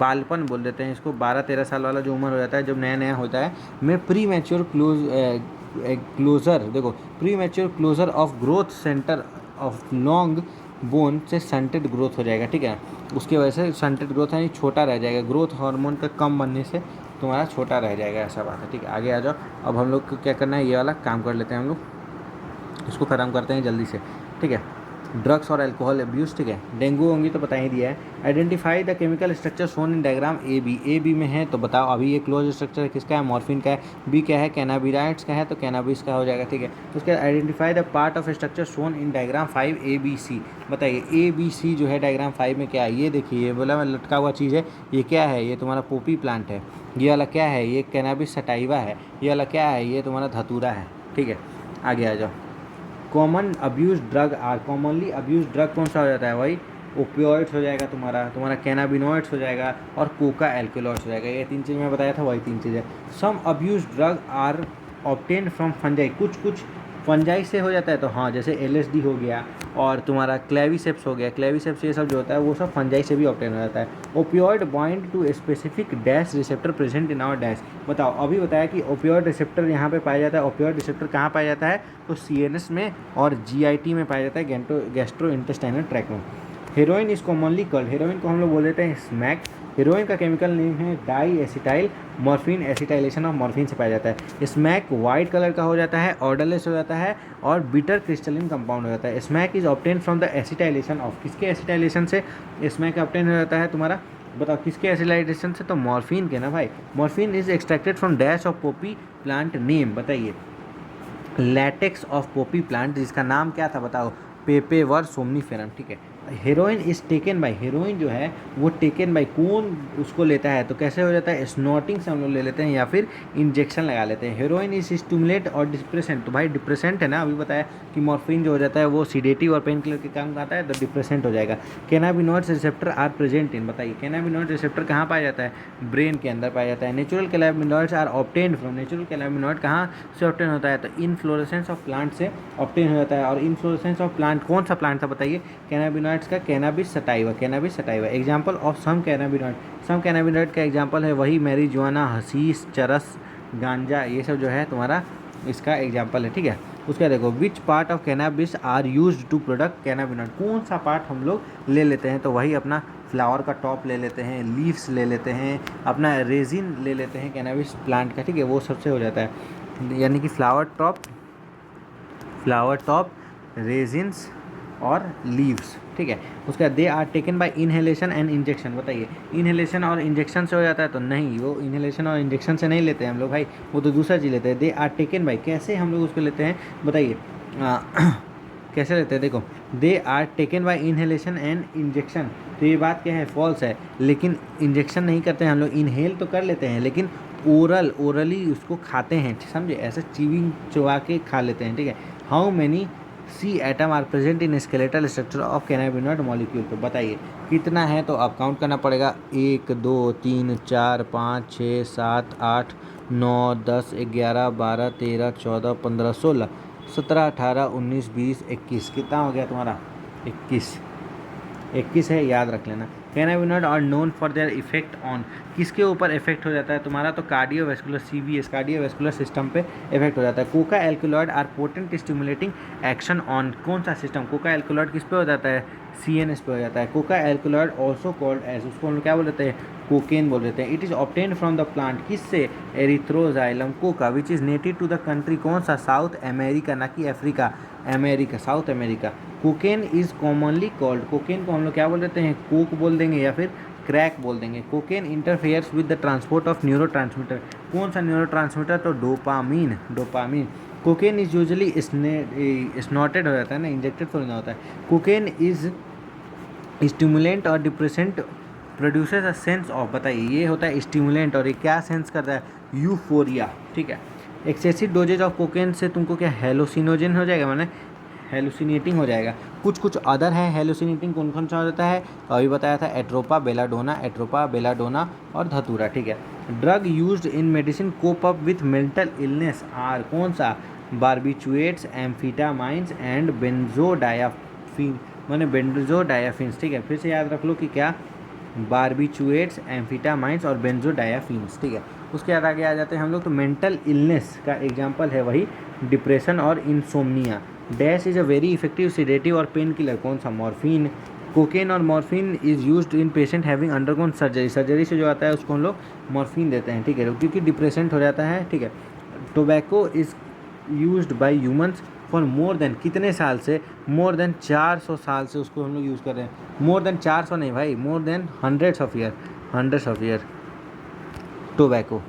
बालपन बोल देते हैं इसको, 12-13 साल वाला जो उम्र हो जाता है जब नया होता है, में प्री मैच्योर क्लोजर, देखो premature closure of growth centre of long bone से स्टंटेड ग्रोथ हो जाएगा, ठीक है। उसकी वजह से स्टंटेड ग्रोथ यानी छोटा रह जाएगा, ग्रोथ हार्मोन का कम बनने से तुम्हारा छोटा रह जाएगा, ऐसा बात है, ठीक है। आगे आ जाओ, अब हम लोग को क्या करना है, ये वाला काम कर लेते हैं हम लोग, इसको ख़त्म करते हैं जल्दी से, ठीक है। ड्रग्स और अल्कोहल अब्यूज़, ठीक है। डेंगू होंगी तो बता ही दिया है। Identify the chemical structure shown in diagram A B में है तो बताओ, अभी ये क्लोज स्ट्रक्चर है किसका है, मॉर्फिन का है। बी क्या है, कैनाबिडाइड्स का है, तो कैनाबिस का हो जाएगा, ठीक है। तो उसके बाद identify the part of structure shown in diagram 5 ABC, बताइए ABC जो है डायग्राम 5 में क्या है। ये देखिए, ये बोला मैं लटका हुआ चीज़ है, ये क्या है, ये तुम्हारा पोपी प्लांट है। ये वाला क्या है, ये कैनाबिस सटाइवा है। ये वाला क्या है, ये तुम्हारा धतूरा है, ठीक है। आगे आ जाओ। कॉमनली अब्यूज ड्रग कौन सा हो जाता है भाई, ओपियोइड्स हो जाएगा तुम्हारा कैनाबिनॉइड्स हो जाएगा और कोका एल्कलॉइड्स हो जाएगा। ये 3 चीज़ मैं बताया था, वही 3 चीज़ है। Some abuse drug are obtain from fungi, कुछ फंजाई से हो जाता है तो हाँ, जैसे LSD हो गया और तुम्हारा क्लेविसेप्स हो गया, क्लेविसेप्स ये सब जो होता है वो सब फंजाई से भी ऑब्टेन हो जाता है। Opioid bind to specific dash receptor present in our dash. बताओ, अभी बताया कि ओपियोइड रिसेप्टर यहाँ पे पाया जाता है। ओपियोइड रिसेप्टर कहाँ पाया जाता है? तो CNS में और GIT में पाया जाता है, गैस्ट्रो इंटेस्टाइनल ट्रैक्ट में। Heroin is commonly called, heroin को हम लोग बोल देते हैं स्मैक। हेरोइन का केमिकल नेम है diacetylmorphine, acetylation of morphine से पाया जाता है। स्मैक वाइट कलर का हो जाता है, ऑर्डरलेस हो जाता है और बिटर क्रिस्टलिन कंपाउंड हो जाता है। Smack is obtain from the acetylation of, किसके एसिटाइलेशन से स्मैक ऑब्टेन हो जाता है तुम्हारा? बताओ किसके एसिटाइलेशन से? तो मॉर्फिन के ना भाई। Morphine is extracted from dash of Poppy plant name, बताइए। लैटेक्स ऑफ पोपी प्लांट, जिसका नाम क्या था बताओ? पेपेवर सोमनीफेरम, ठीक है। Heroin is taken by, heroin जो है वो टेकन बाई, कौन उसको लेता है? तो कैसे हो जाता है? स्नॉटिंग से हम लोग ले लेते हैं या फिर इंजेक्शन लगा लेते हैं। हेरोइन इज स्टिमुलेट और डिप्रेसेंट, तो भाई डिप्रेसेंट है ना, अभी बताया कि मॉर्फिन जो हो जाता है वो सीडेटिव और पेन किलर के काम आता है, तो डिप्रेसेंट हो जाएगा। Cannabinoids receptor are present in, बताइए कैनाबिनॉइड रिसेप्टर कहाँ पाया जाता है? ब्रेन के अंदर पाया जाता है। Natural cannabinoids are obtained from, natural cannabinoid कहाँ से ऑब्टेन होता है? तो इनफ्लोरेसेंस ऑफ प्लांट से ऑब्टेन हो जाता है। और इनफ्लोरेसेंस ऑफ प्लांट, कौन सा प्लांट था बताइए? कैनाबिनॉइड्स का cannabis sativa, cannabis sativa. Example of some cannabinoid, some cannabinoid का एग्जाम्पल है वही मैरिजुआना, हशीश, चरस, गांजा, ये सब जो है तुम्हारा इसका एग्जाम्पल है, ठीक है। उसका देखो, which part of cannabis are used to product cannabinoid, कौन सा पार्ट हम लोग ले लेते हैं? तो वही अपना फ्लावर का टॉप ले लेते हैं, लीव्स ले लेते हैं, अपना रेजिन ले लेते हैं कैनाबिस प्लांट का, ठीक है, वो सबसे हो जाता है। यानी कि फ्लावर टॉप, रेजिन्स और लीव्स, ठीक है। उसका they are taken by inhalation and injection, बताइए इनहेलेशन और इंजेक्शन से हो जाता है? तो नहीं, वो इनहेलेशन और इंजेक्शन से नहीं लेते हैं हम लोग भाई, वो तो दूसरा चीज़ लेते हैं। दे आर टेकन बाय, कैसे हम लोग उसको लेते हैं बताइए? कैसे लेते हैं? देखो, they are taken by inhalation and injection, तो ये बात क्या है? फॉल्स है। लेकिन इंजेक्शन नहीं करते हैं हम लोग, इनहेल तो कर लेते हैं लेकिन ओरली उसको खाते हैं, समझे? ऐसे चीविंग चबा के खा लेते हैं, ठीक है। How many C atom are present in skeletal structure of cannabinoid molecule, तो बताइए कितना है? तो आप काउंट करना पड़ेगा, 1 2 3 4 5 6 7 8 9 10 11 12 13 14 15 16 17 18 19 20 21, कितना हो गया तुम्हारा? 21 है, याद रख लेना। Cannabinoid are known for their effect on, किसके ऊपर इफेक्ट हो जाता है तुम्हारा? तो कार्डियोवैस्कुलर, CVS कार्डियोवैस्कुलर सिस्टम पे इफेक्ट हो जाता है। Coca alkaloid are potent stimulating action on, कौन सा सिस्टम? कोका एल्कलॉइड किस पे हो जाता है? CNS पे हो जाता है। Coca alkaloid also called as, उसको हम लोग क्या बोल देते हैं? कोकेन बोल देते हैं। It is obtain from the plant, किससे? Erythroxylum coca, which is native to the country, कौन सा? साउथ अमेरिका, ना कि Africa, America, South America. Cocaine is commonly called, cocaine को हम लोग क्या बोल देते हैं? कोक बोल देंगे या फिर क्रैक बोल देंगे। Cocaine interferes with the transport of neurotransmitter, कौन सा न्यूरोट्रांसमीटर? तो डोपामीन। कोकेन इज यूजुअली स्नॉटेड हो जाता है ना, इंजेक्टेड थोड़ी ना होता है। कोकेन इज स्टिमुलेंट और depressant, produces a sense of, बताइए ये होता है स्टिमुलेंट और ये क्या सेंस करता है? यूफोरिया, ठीक है। एक्सेसिव डोजेज ऑफ कोकेन से तुमको क्या हेलोसिनोजन हो जाएगा, माने हेलुसिनेटिंग हो जाएगा। कुछ अदर है हेलुसिनेटिंग, कौन सा हो जाता है? अभी बताया था, एट्रोपा बेलाडोना और धतूरा, ठीक है। Drug used in medicine cope up with mental illness are, कौन सा? बारबिचुएट्स, एम्फीटामाइंस एंड बेंजोडायाफिन, माने बेंजोडायाफिन्स, ठीक है। फिर से याद रख लो कि क्या? बारबिचुएट्स, एम्फीटामाइंस और बेंजोडायाफिन्स, ठीक है। उसके बाद आगे आ जाते हैं हम लोग, तो मेंटल इलनेस का एग्जाम्पल है वही डिप्रेशन और insomnia. Dash is a very effective sedative और पेन किलर, कौन सा? मॉर्फिन। कोकेन और morphine is used in patient having undergone surgery, surgery से जो आता है उसको हम लोग मॉर्फिन देते हैं, ठीक है, क्योंकि डिप्रेसेंट हो जाता है, ठीक है। Tobacco is used by humans for more than, कितने साल से? मोर देन 400 साल से उसको हम लोग यूज़ कर रहे हैं। मोर देन 400 नहीं भाई, more than hundreds of year tobacco,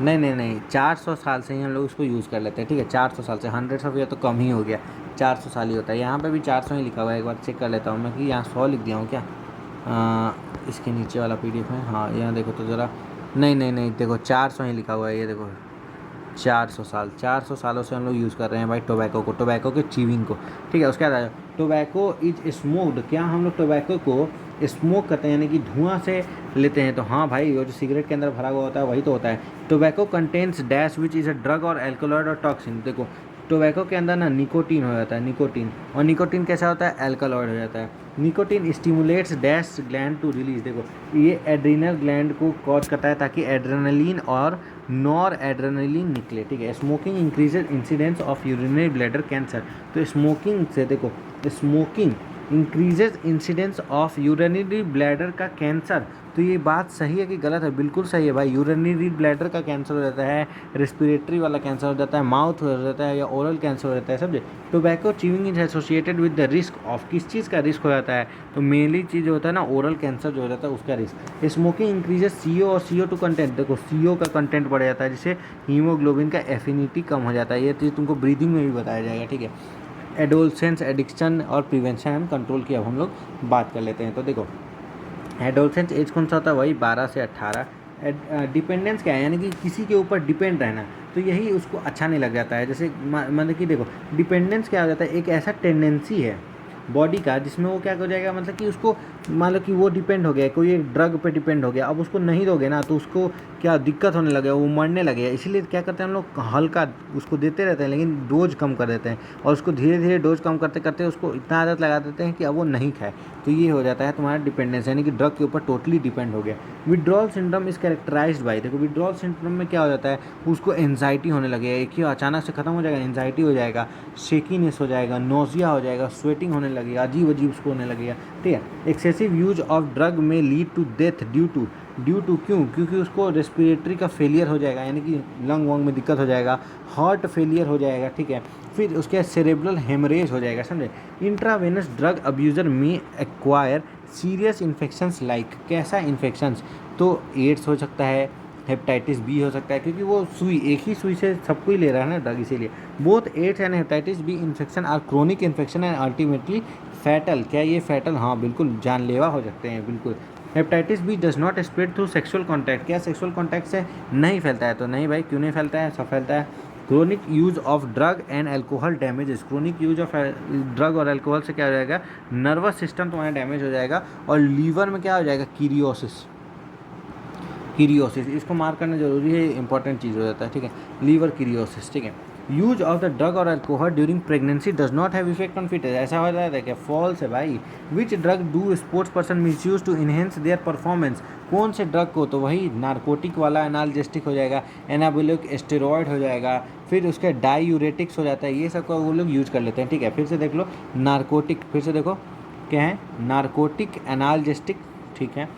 नहीं 400 साल से ही हम लोग उसको यूज़ कर लेते हैं, ठीक है। 400 साल से, 100 ऑफ ईयर तो कम ही हो गया, 400 साल ही होता है। यहाँ पे भी 400 ही लिखा हुआ है, एक बार चेक कर लेता हूँ मैं कि यहाँ 100 लिख दिया हूँ क्या? इसके नीचे वाला PDF में, हाँ यहाँ देखो तो ज़रा, नहीं देखो 400 ही लिखा हुआ है, ये देखो 400 सालों से हम लोग यूज़ कर रहे हैं भाई टोबैको के चीविंग को, ठीक है। उसके बाद टोबैको इज स्मोक्ड, क्या हम लोग टोबैको को स्मोक करते हैं यानी कि धुआं से लेते हैं? तो हाँ भाई, वो जो सिगरेट के अंदर भरा हुआ होता है वही तो होता है। Tobacco contains dash which is a drug और एल्कोलॉइड और टॉक्सिन, देखो टोबैको के अंदर ना निकोटीन हो जाता है, निकोटीन, और निकोटीन कैसा होता है, एल्कलॉइड हो जाता है। Nicotine stimulates dash gland to release, देखो ये एड्रीनल ग्लैंड को कॉज करता है ताकि एड्रेनलिन और नॉर एड्रेनलिन निकले, ठीक है। Smoking increases incidence of urinary bladder cancer, तो स्मोकिंग से देखो, smoking increases incidence of urinary bladder का कैंसर, तो ये बात सही है कि गलत है, बिल्कुल सही है भाई। यूरिनरी ब्लैडर का कैंसर हो जाता है, रेस्पिरेटरी वाला कैंसर हो जाता है, माउथ हो जाता है, या ओरल कैंसर हो जाता है, समझे। Tobacco chewing is associated with the risk of, किस चीज़ का रिस्क हो जाता है, तो मेनली चीज़ होता है ना ओरल कैंसर जो हो जाता है उसका रिस्क। स्मोकिंग इंक्रीजेज CO और CO2 कंटेंट, देखो CO का कंटेंट बढ़ जाता है जिससे हीमोग्लोबिन का एफिनिटी कम हो जाता है, ये चीज़ तुमको ब्रीदिंग में भी बताया जाएगा, ठीक है। एडोलसेंस एडिक्शन और प्रिवेंशन एंड कंट्रोल की अब हम लोग बात कर लेते हैं। तो देखो एडोलसेंस एज कौन सा होता है, वही 12 से 18। डिपेंडेंस क्या है, यानी कि किसी के ऊपर डिपेंड रहना, तो यही उसको अच्छा नहीं लग जाता है। जैसे मतलब कि देखो डिपेंडेंस क्या हो जाता है, एक ऐसा टेंडेंसी है बॉडी का जिसमें वो क्या हो जाएगा, मतलब कि उसको मान लो कि वो डिपेंड हो गया, कोई एक ड्रग पे डिपेंड हो गया, अब उसको नहीं दोगे ना तो उसको क्या दिक्कत होने लगेगा, वो मरने लगेगा। इसीलिए क्या करते हैं हम लोग, हल्का उसको देते रहते हैं लेकिन डोज कम कर देते हैं, और उसको धीरे धीरे डोज कम करते करते उसको इतना आदत लगा देते हैं कि अब वो नहीं खाए, तो ये हो जाता है तुम्हारा डिपेंडेंस, यानी कि ड्रग के ऊपर टोटली डिपेंड हो गया। Withdrawal syndrome is characterized by, देखो विड्रॉल सिंड्रोम में क्या हो जाता है, उसको एंजाइटी होने लगेगा, एक ही अचानक से खत्म हो जाएगा, एंजाइटी हो जाएगा, शेकीनेस हो जाएगा, नोजिया हो जाएगा, स्वेटिंग होने लगेगा, अजीब अजीब उसको होने लगेगा, ठीक है। एक्सेसिव यूज ऑफ ड्रग में lead to death due to क्यों, क्योंकि उसको रेस्पिरेटरी का फेलियर हो जाएगा, यानी कि लंग वंग में दिक्कत हो जाएगा, हार्ट फेलियर हो जाएगा, ठीक है। फिर उसके सेरेब्रल हेमरेज हो जाएगा, समझे। इंट्रावेनस ड्रग अब्यूज़र में एक्वायर सीरियस इन्फेक्शंस लाइक, कैसा इन्फेक्शंस, तो एड्स हो सकता है, हेपेटाइटिस बी हो सकता है, क्योंकि वो सुई, एक ही सुई से सबको ही ले रहा है ना ड्रग, इसीलिए। Both AIDS and hepatitis B infection are chronic infection and ultimately fatal, क्या ये फैटल, हाँ बिल्कुल जानलेवा हो सकते हैं, बिल्कुल। Hepatitis B does not spread through sexual contact, क्या सेक्सुअल कॉन्टैक्ट से नहीं फैलता है, तो नहीं भाई, क्यों नहीं फैलता है, सब फैलता है। Chronic use of drug and alcohol damages, chronic use of drug और एल्कोहल से क्या हो जाएगा, नर्वस सिस्टम तुम्हारा डैमेज हो जाएगा, और लीवर में क्या हो जाएगा, कीरियोसिस, कीरियोसिस, इसको मार्क करना जरूरी है, इंपॉर्टेंट चीज़ हो जाता है, ठीक है, लीवर कीरियोसिस, ठीक है। यूज ऑफ द ड्रग और alcohol during pregnancy does not have effect on fitness, ऐसा हो जाता है क्या, फॉल्स है भाई। Which drug do sports person misuse to enhance their performance, कौन से ड्रग को, तो वही नार्कोटिक वाला एनाल्जेस्टिक हो जाएगा, एनाबोलिक स्टेरॉयड हो जाएगा, फिर उसके डाईयूरेटिक्स हो जाता है, ये सब का वो लोग यूज कर लेते हैं, ठीक है। फिर से देख लो नार्कोटिक, फिर से देखो क्या है, नार्कोटिक एनाल्जेस्टिक, ठीक है,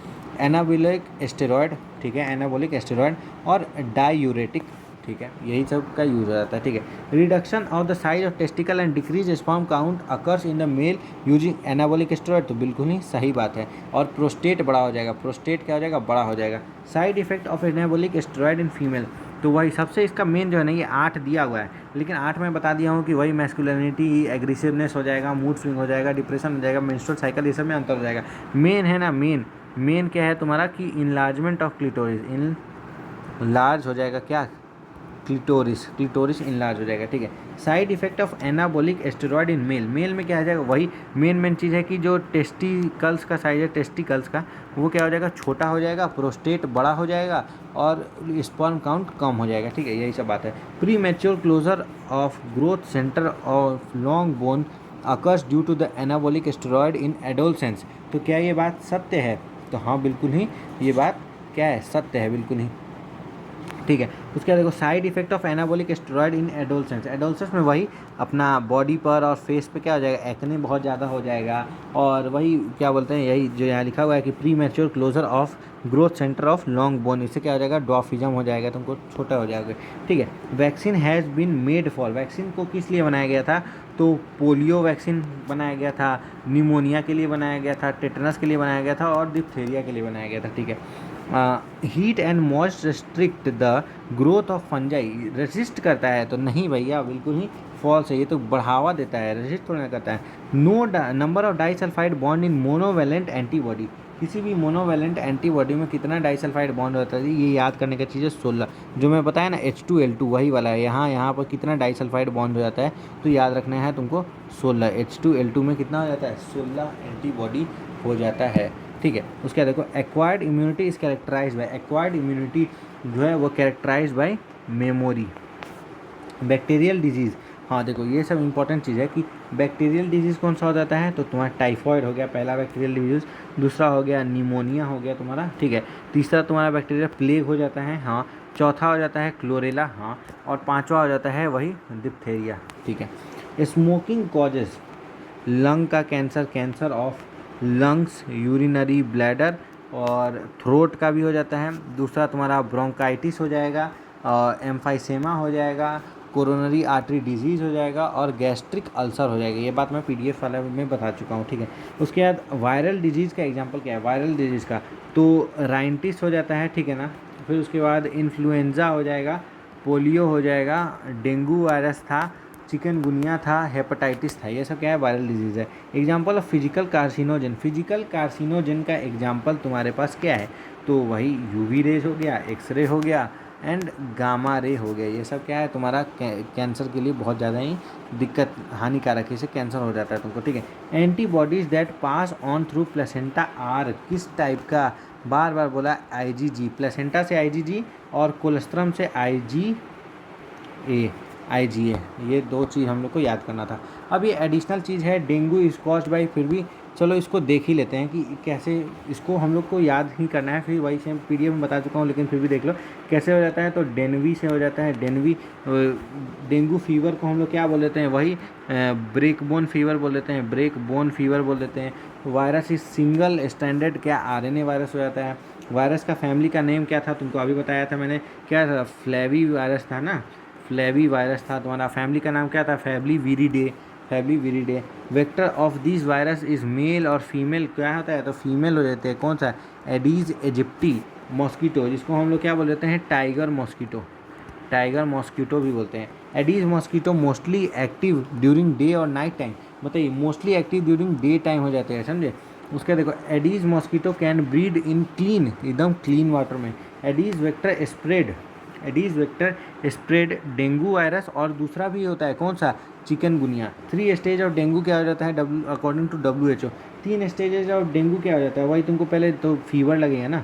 एनाबोलिक स्टेरॉयड, ठीक है, एनाबोलिक स्टेरॉयड और डाईयूरेटिक, ठीक है, यही सब का यूज हो जाता है, ठीक है। Reduction of the size of testicle and decrease sperm count occurs in the male using anabolic steroid, तो बिल्कुल ही सही बात है। और प्रोस्टेट बड़ा हो जाएगा, प्रोस्टेट क्या हो जाएगा, बड़ा हो जाएगा। Side effect of anabolic steroid in female, तो वही सबसे इसका मेन जो है ना, ये 8 दिया हुआ है, लेकिन 8 में बता दिया हूँ कि वही मैस्कुलिनिटी, एग्रेसिवनेस हो जाएगा, मूड स्विंग हो जाएगा, डिप्रेशन हो जाएगा, मेंस्ट्रुअल साइकिल, ये सब में अंतर हो जाएगा। मेन है ना, मेन क्या है तुम्हारा कि इनलार्जमेंट ऑफ क्लिटोरिस, इनलार्ज हो जाएगा, क्या, क्लिटोरिस इनलार्ज हो जाएगा, ठीक है। Side effect of anabolic steroid in male में क्या आ जाएगा, वही मेन चीज़ है कि जो टेस्टिकल्स का साइज है, टेस्टिकल्स का, वो क्या हो जाएगा, छोटा हो जाएगा, प्रोस्टेट बड़ा हो जाएगा, और स्पर्म काउंट कम हो जाएगा, ठीक है, यही सब बात है। Premature closure of growth centre of long bone occurs due to the anabolic steroid in adolescence, तो क्या ये बात सत्य है, तो हाँ बिल्कुल ही ये बात क्या है, सत्य है, बिल्कुल ही, ठीक है। उसके बाद देखो side effect of anabolic steroid in adolescence में वही अपना बॉडी पर और फेस पे क्या हो जाएगा, एक्ने बहुत ज़्यादा हो जाएगा, और वही क्या बोलते हैं, यही जो यहाँ लिखा हुआ है कि premature closure of growth centre of long bone, इससे क्या हो जाएगा, डॉफिज्म हो जाएगा, तुमको छोटा हो जाएगा, ठीक है। Vaccine has been made for, vaccine को किस लिए बनाया गया था, तो पोलियो वैक्सीन बनाया गया था, निमोनिया के लिए बनाया गया था, टेटनस के लिए बनाया गया था, और डिप्थीरिया के लिए बनाया गया था, ठीक है। Heat and moist restrict the growth of fungi, resist करता है, तो नहीं भैया, बिल्कुल ही फॉल्स है, ये तो बढ़ावा देता है, रेसिस्ट थोड़ा करता है। No number of disulphide bond in monovalent antibody, किसी भी मोनोवेलेंट एंटीबॉडी में कितना डाइसल्फाइड बॉन्ड होता है, ये याद करने का चीज़ है 16, जो मैं बताया ना H2L2 वही वाला है, यहाँ पर कितना डाइसल्फाइड बॉन्ड हो जाता है, तो याद रखना है तुमको 16, H2L2 में कितना हो जाता है, 16 एंटीबॉडी हो जाता है, ठीक है। उसके बाद देखो acquired immunity is characterize by, acquired immunity जो है वो characterize by memory. Bacterial disease, हाँ देखो ये सब इंपॉर्टेंट चीज़ है कि बैक्टीरियल डिजीज़ कौन सा हो जाता है, तो तुम्हारा टाइफॉइड हो गया पहला बैक्टीरियल डिजीज़, दूसरा हो गया निमोनिया हो गया तुम्हारा, ठीक है, तीसरा तुम्हारा बैक्टीरिया प्लेग हो जाता है, हाँ, चौथा हो जाता है क्लोरेला, हाँ, और पांचवा हो जाता है वही डिप्थेरिया, ठीक है। स्मोकिंग कॉजेज लंग का cancer, cancer of lungs, urinary bladder और थ्रोट का भी हो जाता है। दूसरा तुम्हारा ब्रोंकाइटिस हो जाएगा, एम्फाइसेमा हो जाएगा, कोरोनरी आर्टरी डिजीज़ हो जाएगा और गैस्ट्रिक अल्सर हो जाएगा। ये बात मैं पीडीएफ वाले में बता चुका हूँ, ठीक है। उसके बाद वायरल डिजीज़ का एग्जांपल क्या है, वायरल डिजीज़ का तो राइंटिस हो जाता है, ठीक है ना। फिर उसके बाद इन्फ्लुएंजा हो जाएगा, पोलियो हो जाएगा, डेंगू वायरस था, चिकनगुनिया था, हेपेटाइटिस था, ये सब क्या है, वायरल डिजीज़ है। Example of physical carcinogen, physical carcinogen का एग्जांपल तुम्हारे पास क्या है, तो वही यूवी रेज हो गया, एक्सरे हो गया एंड गामा रे हो गया। ये सब क्या है तुम्हारा कैंसर के लिए बहुत ज़्यादा ही दिक्कत हानिकारक है, इससे कैंसर हो जाता है तुमको, ठीक है। Antibodies that pass on through placenta are किस टाइप का, बार बार बोला आईजीजी, प्लेसेंटा से आईजीजी और कोलेस्ट्रम से आईजीए, ये दो चीज़ हम लोग को याद करना था। अब ये एडिशनल चीज़ है, डेंगू इज कॉज्ड बाई, फिर भी चलो इसको देख ही लेते हैं कि कैसे इसको हम लोग को याद ही करना है, फिर वही सेम पीडीएफ में बता चुका हूँ लेकिन फिर भी देख लो कैसे हो जाता है। तो डेनवी से हो जाता है, डेनवी। डेंगू फीवर को हम लोग क्या बोल देते हैं, वही ब्रेक बोन फीवर बोल देते हैं, ब्रेक बोन फीवर बोल देते हैं। वायरस इज सिंगल स्टैंडर्ड क्या आरएनए वायरस हो जाता है। वायरस का फैमिली का नेम क्या था, तुमको अभी बताया था मैंने, क्या था, फ्लेवी वायरस था ना, फ्लेवी वायरस था तुम्हारा। फैमिली का नाम क्या था, Flaviviridae, Flaviviridae. Vector of this virus is male और फीमेल, क्या होता है, तो फीमेल हो जाते हैं, कौन सा, एडीज एजिप्टी मॉस्किटो, जिसको हम लोग क्या बोल देते हैं, टाइगर मॉस्किटो, टाइगर मॉस्किटो भी बोलते हैं। Aedes mosquito mostly active during day और नाइट टाइम, बताइए mostly active during day time हो जाते हैं, समझे। उसका देखो Aedes mosquito can breed in clean, एकदम क्लीन वाटर में। Aedes vector spread, Aedes vector spread dengue virus, और दूसरा भी होता है कौन सा, चिकनगुनिया। 3 स्टेज ऑफ डेंगू क्या हो जाता है, according to WHO 3 stages of dengue क्या हो जाता है, वही तुमको पहले तो फीवर लगेगा ना,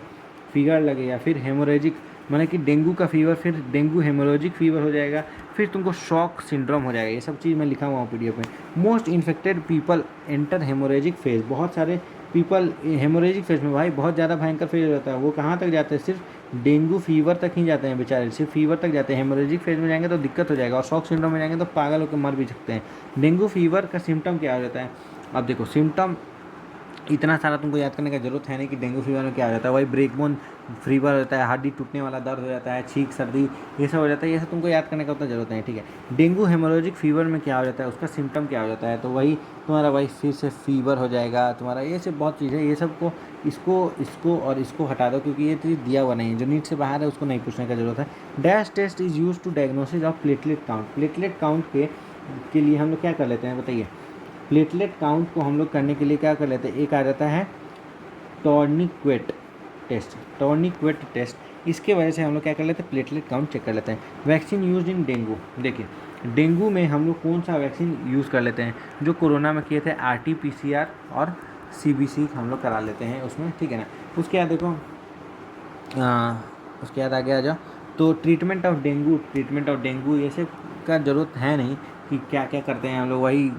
फीवर लगेगा, फिर हेमोरेजिक, माने कि डेंगू का फीवर, फिर डेंगू हेमोरेजिक फीवर हो जाएगा, फिर तुमको शॉक सिंड्रोम हो जाएगा। ये सब चीज़ मैं लिखा हुआ हूँ पीडीएफ में। Most infected people enter haemorrhagic phase, बहुत सारे पीपल हेमोरेजिक फेज में, भाई बहुत ज़्यादा भयंकर फेज हो जाता है, वो कहाँ तक जाते हैं, सिर्फ डेंगू फीवर तक ही जाते हैं बेचारे, सिर्फ फीवर तक जाते हैं। हेमोरेजिक फेज में जाएंगे तो दिक्कत हो जाएगा, और शॉक सिंड्रोम में जाएंगे तो पागल होकर मर भी सकते हैं। डेंगू फीवर का सिम्टम क्या हो जाता है, अब देखो सिम्टम इतना सारा तुमको याद करने का जरूरत है नहीं कि डेंगू फीवर में क्या हो जाता है, वही ब्रेकबोन फीवर होता है, हड्डी टूटने वाला दर्द हो जाता है, छींक सर्दी, ये सब हो जाता है, ये सब तुमको याद करने का उतना जरूरत नहीं, ठीक है। डेंगू हेमोरेजिक फीवर में क्या हो जाता है, उसका सिम्टम क्या हो जाता है, तो वही तुम्हारा वही फिर से फीवर हो जाएगा तुम्हारा। ये सब बहुत चीज़ है, ये सब को इसको और इसको हटा दो क्योंकि ये चीज़ दिया हुआ नहीं है, जो नीट से बाहर है उसको नहीं पूछने का जरूरत है। Dash test is use to diagnosis of platelet count, platelet count के लिए हम लोग क्या कर लेते हैं बताइए, प्लेटलेट काउंट को हम लोग करने के लिए क्या कर लेते हैं, एक आ जाता है टॉर्निक्वेट टेस्ट, टॉर्निक्वेट टेस्ट। इसके वजह से हम लोग क्या कर लेते हैं, प्लेटलेट काउंट चेक कर लेते हैं। वैक्सीन यूज इन डेंगू, देखिए डेंगू में हम लोग कौन सा वैक्सीन यूज़ कर लेते हैं, जो कोरोना में किए थे RT-PCR और CBC हम लोग करा लेते हैं उसमें, ठीक है ना। उसके बाद देखो उसके बाद आगे आ जाओ, तो ट्रीटमेंट ऑफ डेंगू ये सब का ज़रूरत है नहीं कि क्या क्या करते हैं हम लोग, वही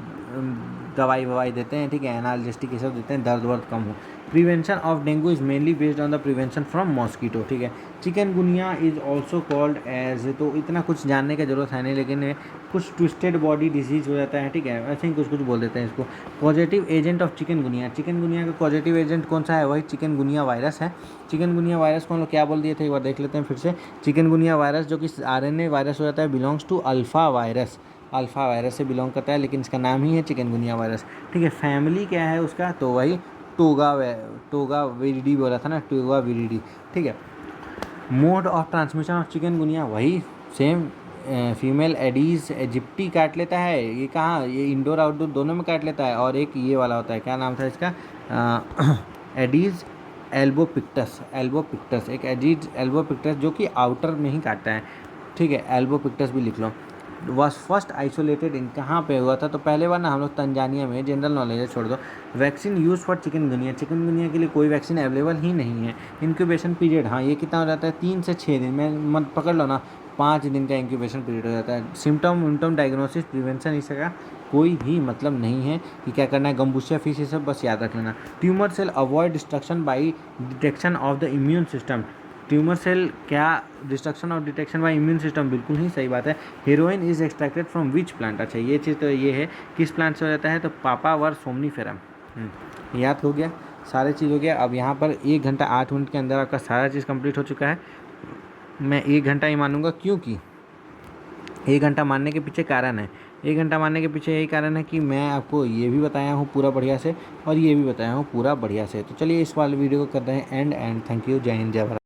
दवाई ववाई देते हैं, ठीक है, एनाल्जेस्टिक ये सब देते हैं, दर्द वर्द कम हो। Prevention of dengue is mainly based on the prevention from mosquito, ठीक है। Chikungunya is also called as, तो इतना कुछ जानने का जरूरत है नहीं, लेकिन कुछ ट्विस्टेड बॉडी डिजीज़ हो जाता है, ठीक है, ऐसे ही कुछ कुछ बोल देते हैं इसको। Positive agent of chikungunya, chikungunya का पॉजिटिव एजेंट कौन सा है, वही चिकनगुनिया वायरस है। चिकनगुनिया वायरस को हम लोग क्या बोल दिए थे, एक बार देख लेते हैं फिर से। चिकनगुनिया वायरस जो कि RNA वायरस हो जाता है, belongs to alpha virus, alpha virus से बिलोंग करता है, लेकिन इसका नाम ही है चिकनगुनिया वायरस, ठीक है। फैमिली क्या है उसका, तो वही टोगा विरिडी बोला था ना, टोगा विरिडी, ठीक है। Mode of transmission of chikungunya वही सेम, फीमेल एडीज एजिप्टी काट लेता है, ये कहाँ, ये इंडोर आउटडोर दोनों में काट लेता है, और एक ये वाला होता है, क्या नाम था इसका, एडीज एल्बोपिक्टस, एक एडीज एल्बोपिक्टस जो कि आउटर में ही काटता है, ठीक है, एल्बोपिक्टस भी लिख लो। वॉज फर्स्ट आइसोलेटेड इन, कहाँ पे हुआ था, तो पहले बार ना हम लोग तंजानिया में, जनरल नॉलेज है छोड़ दो। Vaccine use for chikungunya, chikungunya के लिए कोई वैक्सीन अवेलेबल ही नहीं है। इंक्यूबेशन पीरियड, हाँ ये कितना हो जाता है, 3 से 6 दिन में, मत पकड़ लो ना, 5 दिन का इंक्यूबेशन पीरियड हो जाता है। सिम्टम विम्टम डायग्नोसिस प्रिवेंशन इसका कोई भी मतलब नहीं है कि क्या करना है, गम्बूसिया फिश ये सब बस याद रख लेना। Tumour cell avoid destruction by detection of the immune system. Tumour cell क्या डिस्ट्रक्शन और डिटेक्शन बाय इम्यून सिस्टम, बिल्कुल ही सही बात है। Heroin is extracted from which plant, अच्छा ये चीज़ तो ये है किस प्लांट से हो जाता है, तो पापावर सोमनीफेरम। याद हो गया, सारे चीज़ हो गया। अब यहाँ पर 1 घंटा 8 मिनट के अंदर आपका सारा चीज़ कंप्लीट हो चुका है। मैं 1 घंटा ही मानूंगा, क्योंकि 1 घंटा मानने के पीछे कारण है। 1 घंटा मानने के पीछे यही कारण है कि मैं आपको ये भी बताया हूँ पूरा बढ़िया से और ये भी बताया हूँ पूरा बढ़िया से। तो चलिए इस वाले वीडियो को कर रहे हैं एंड थैंक यू, जय हिंद जय भारत।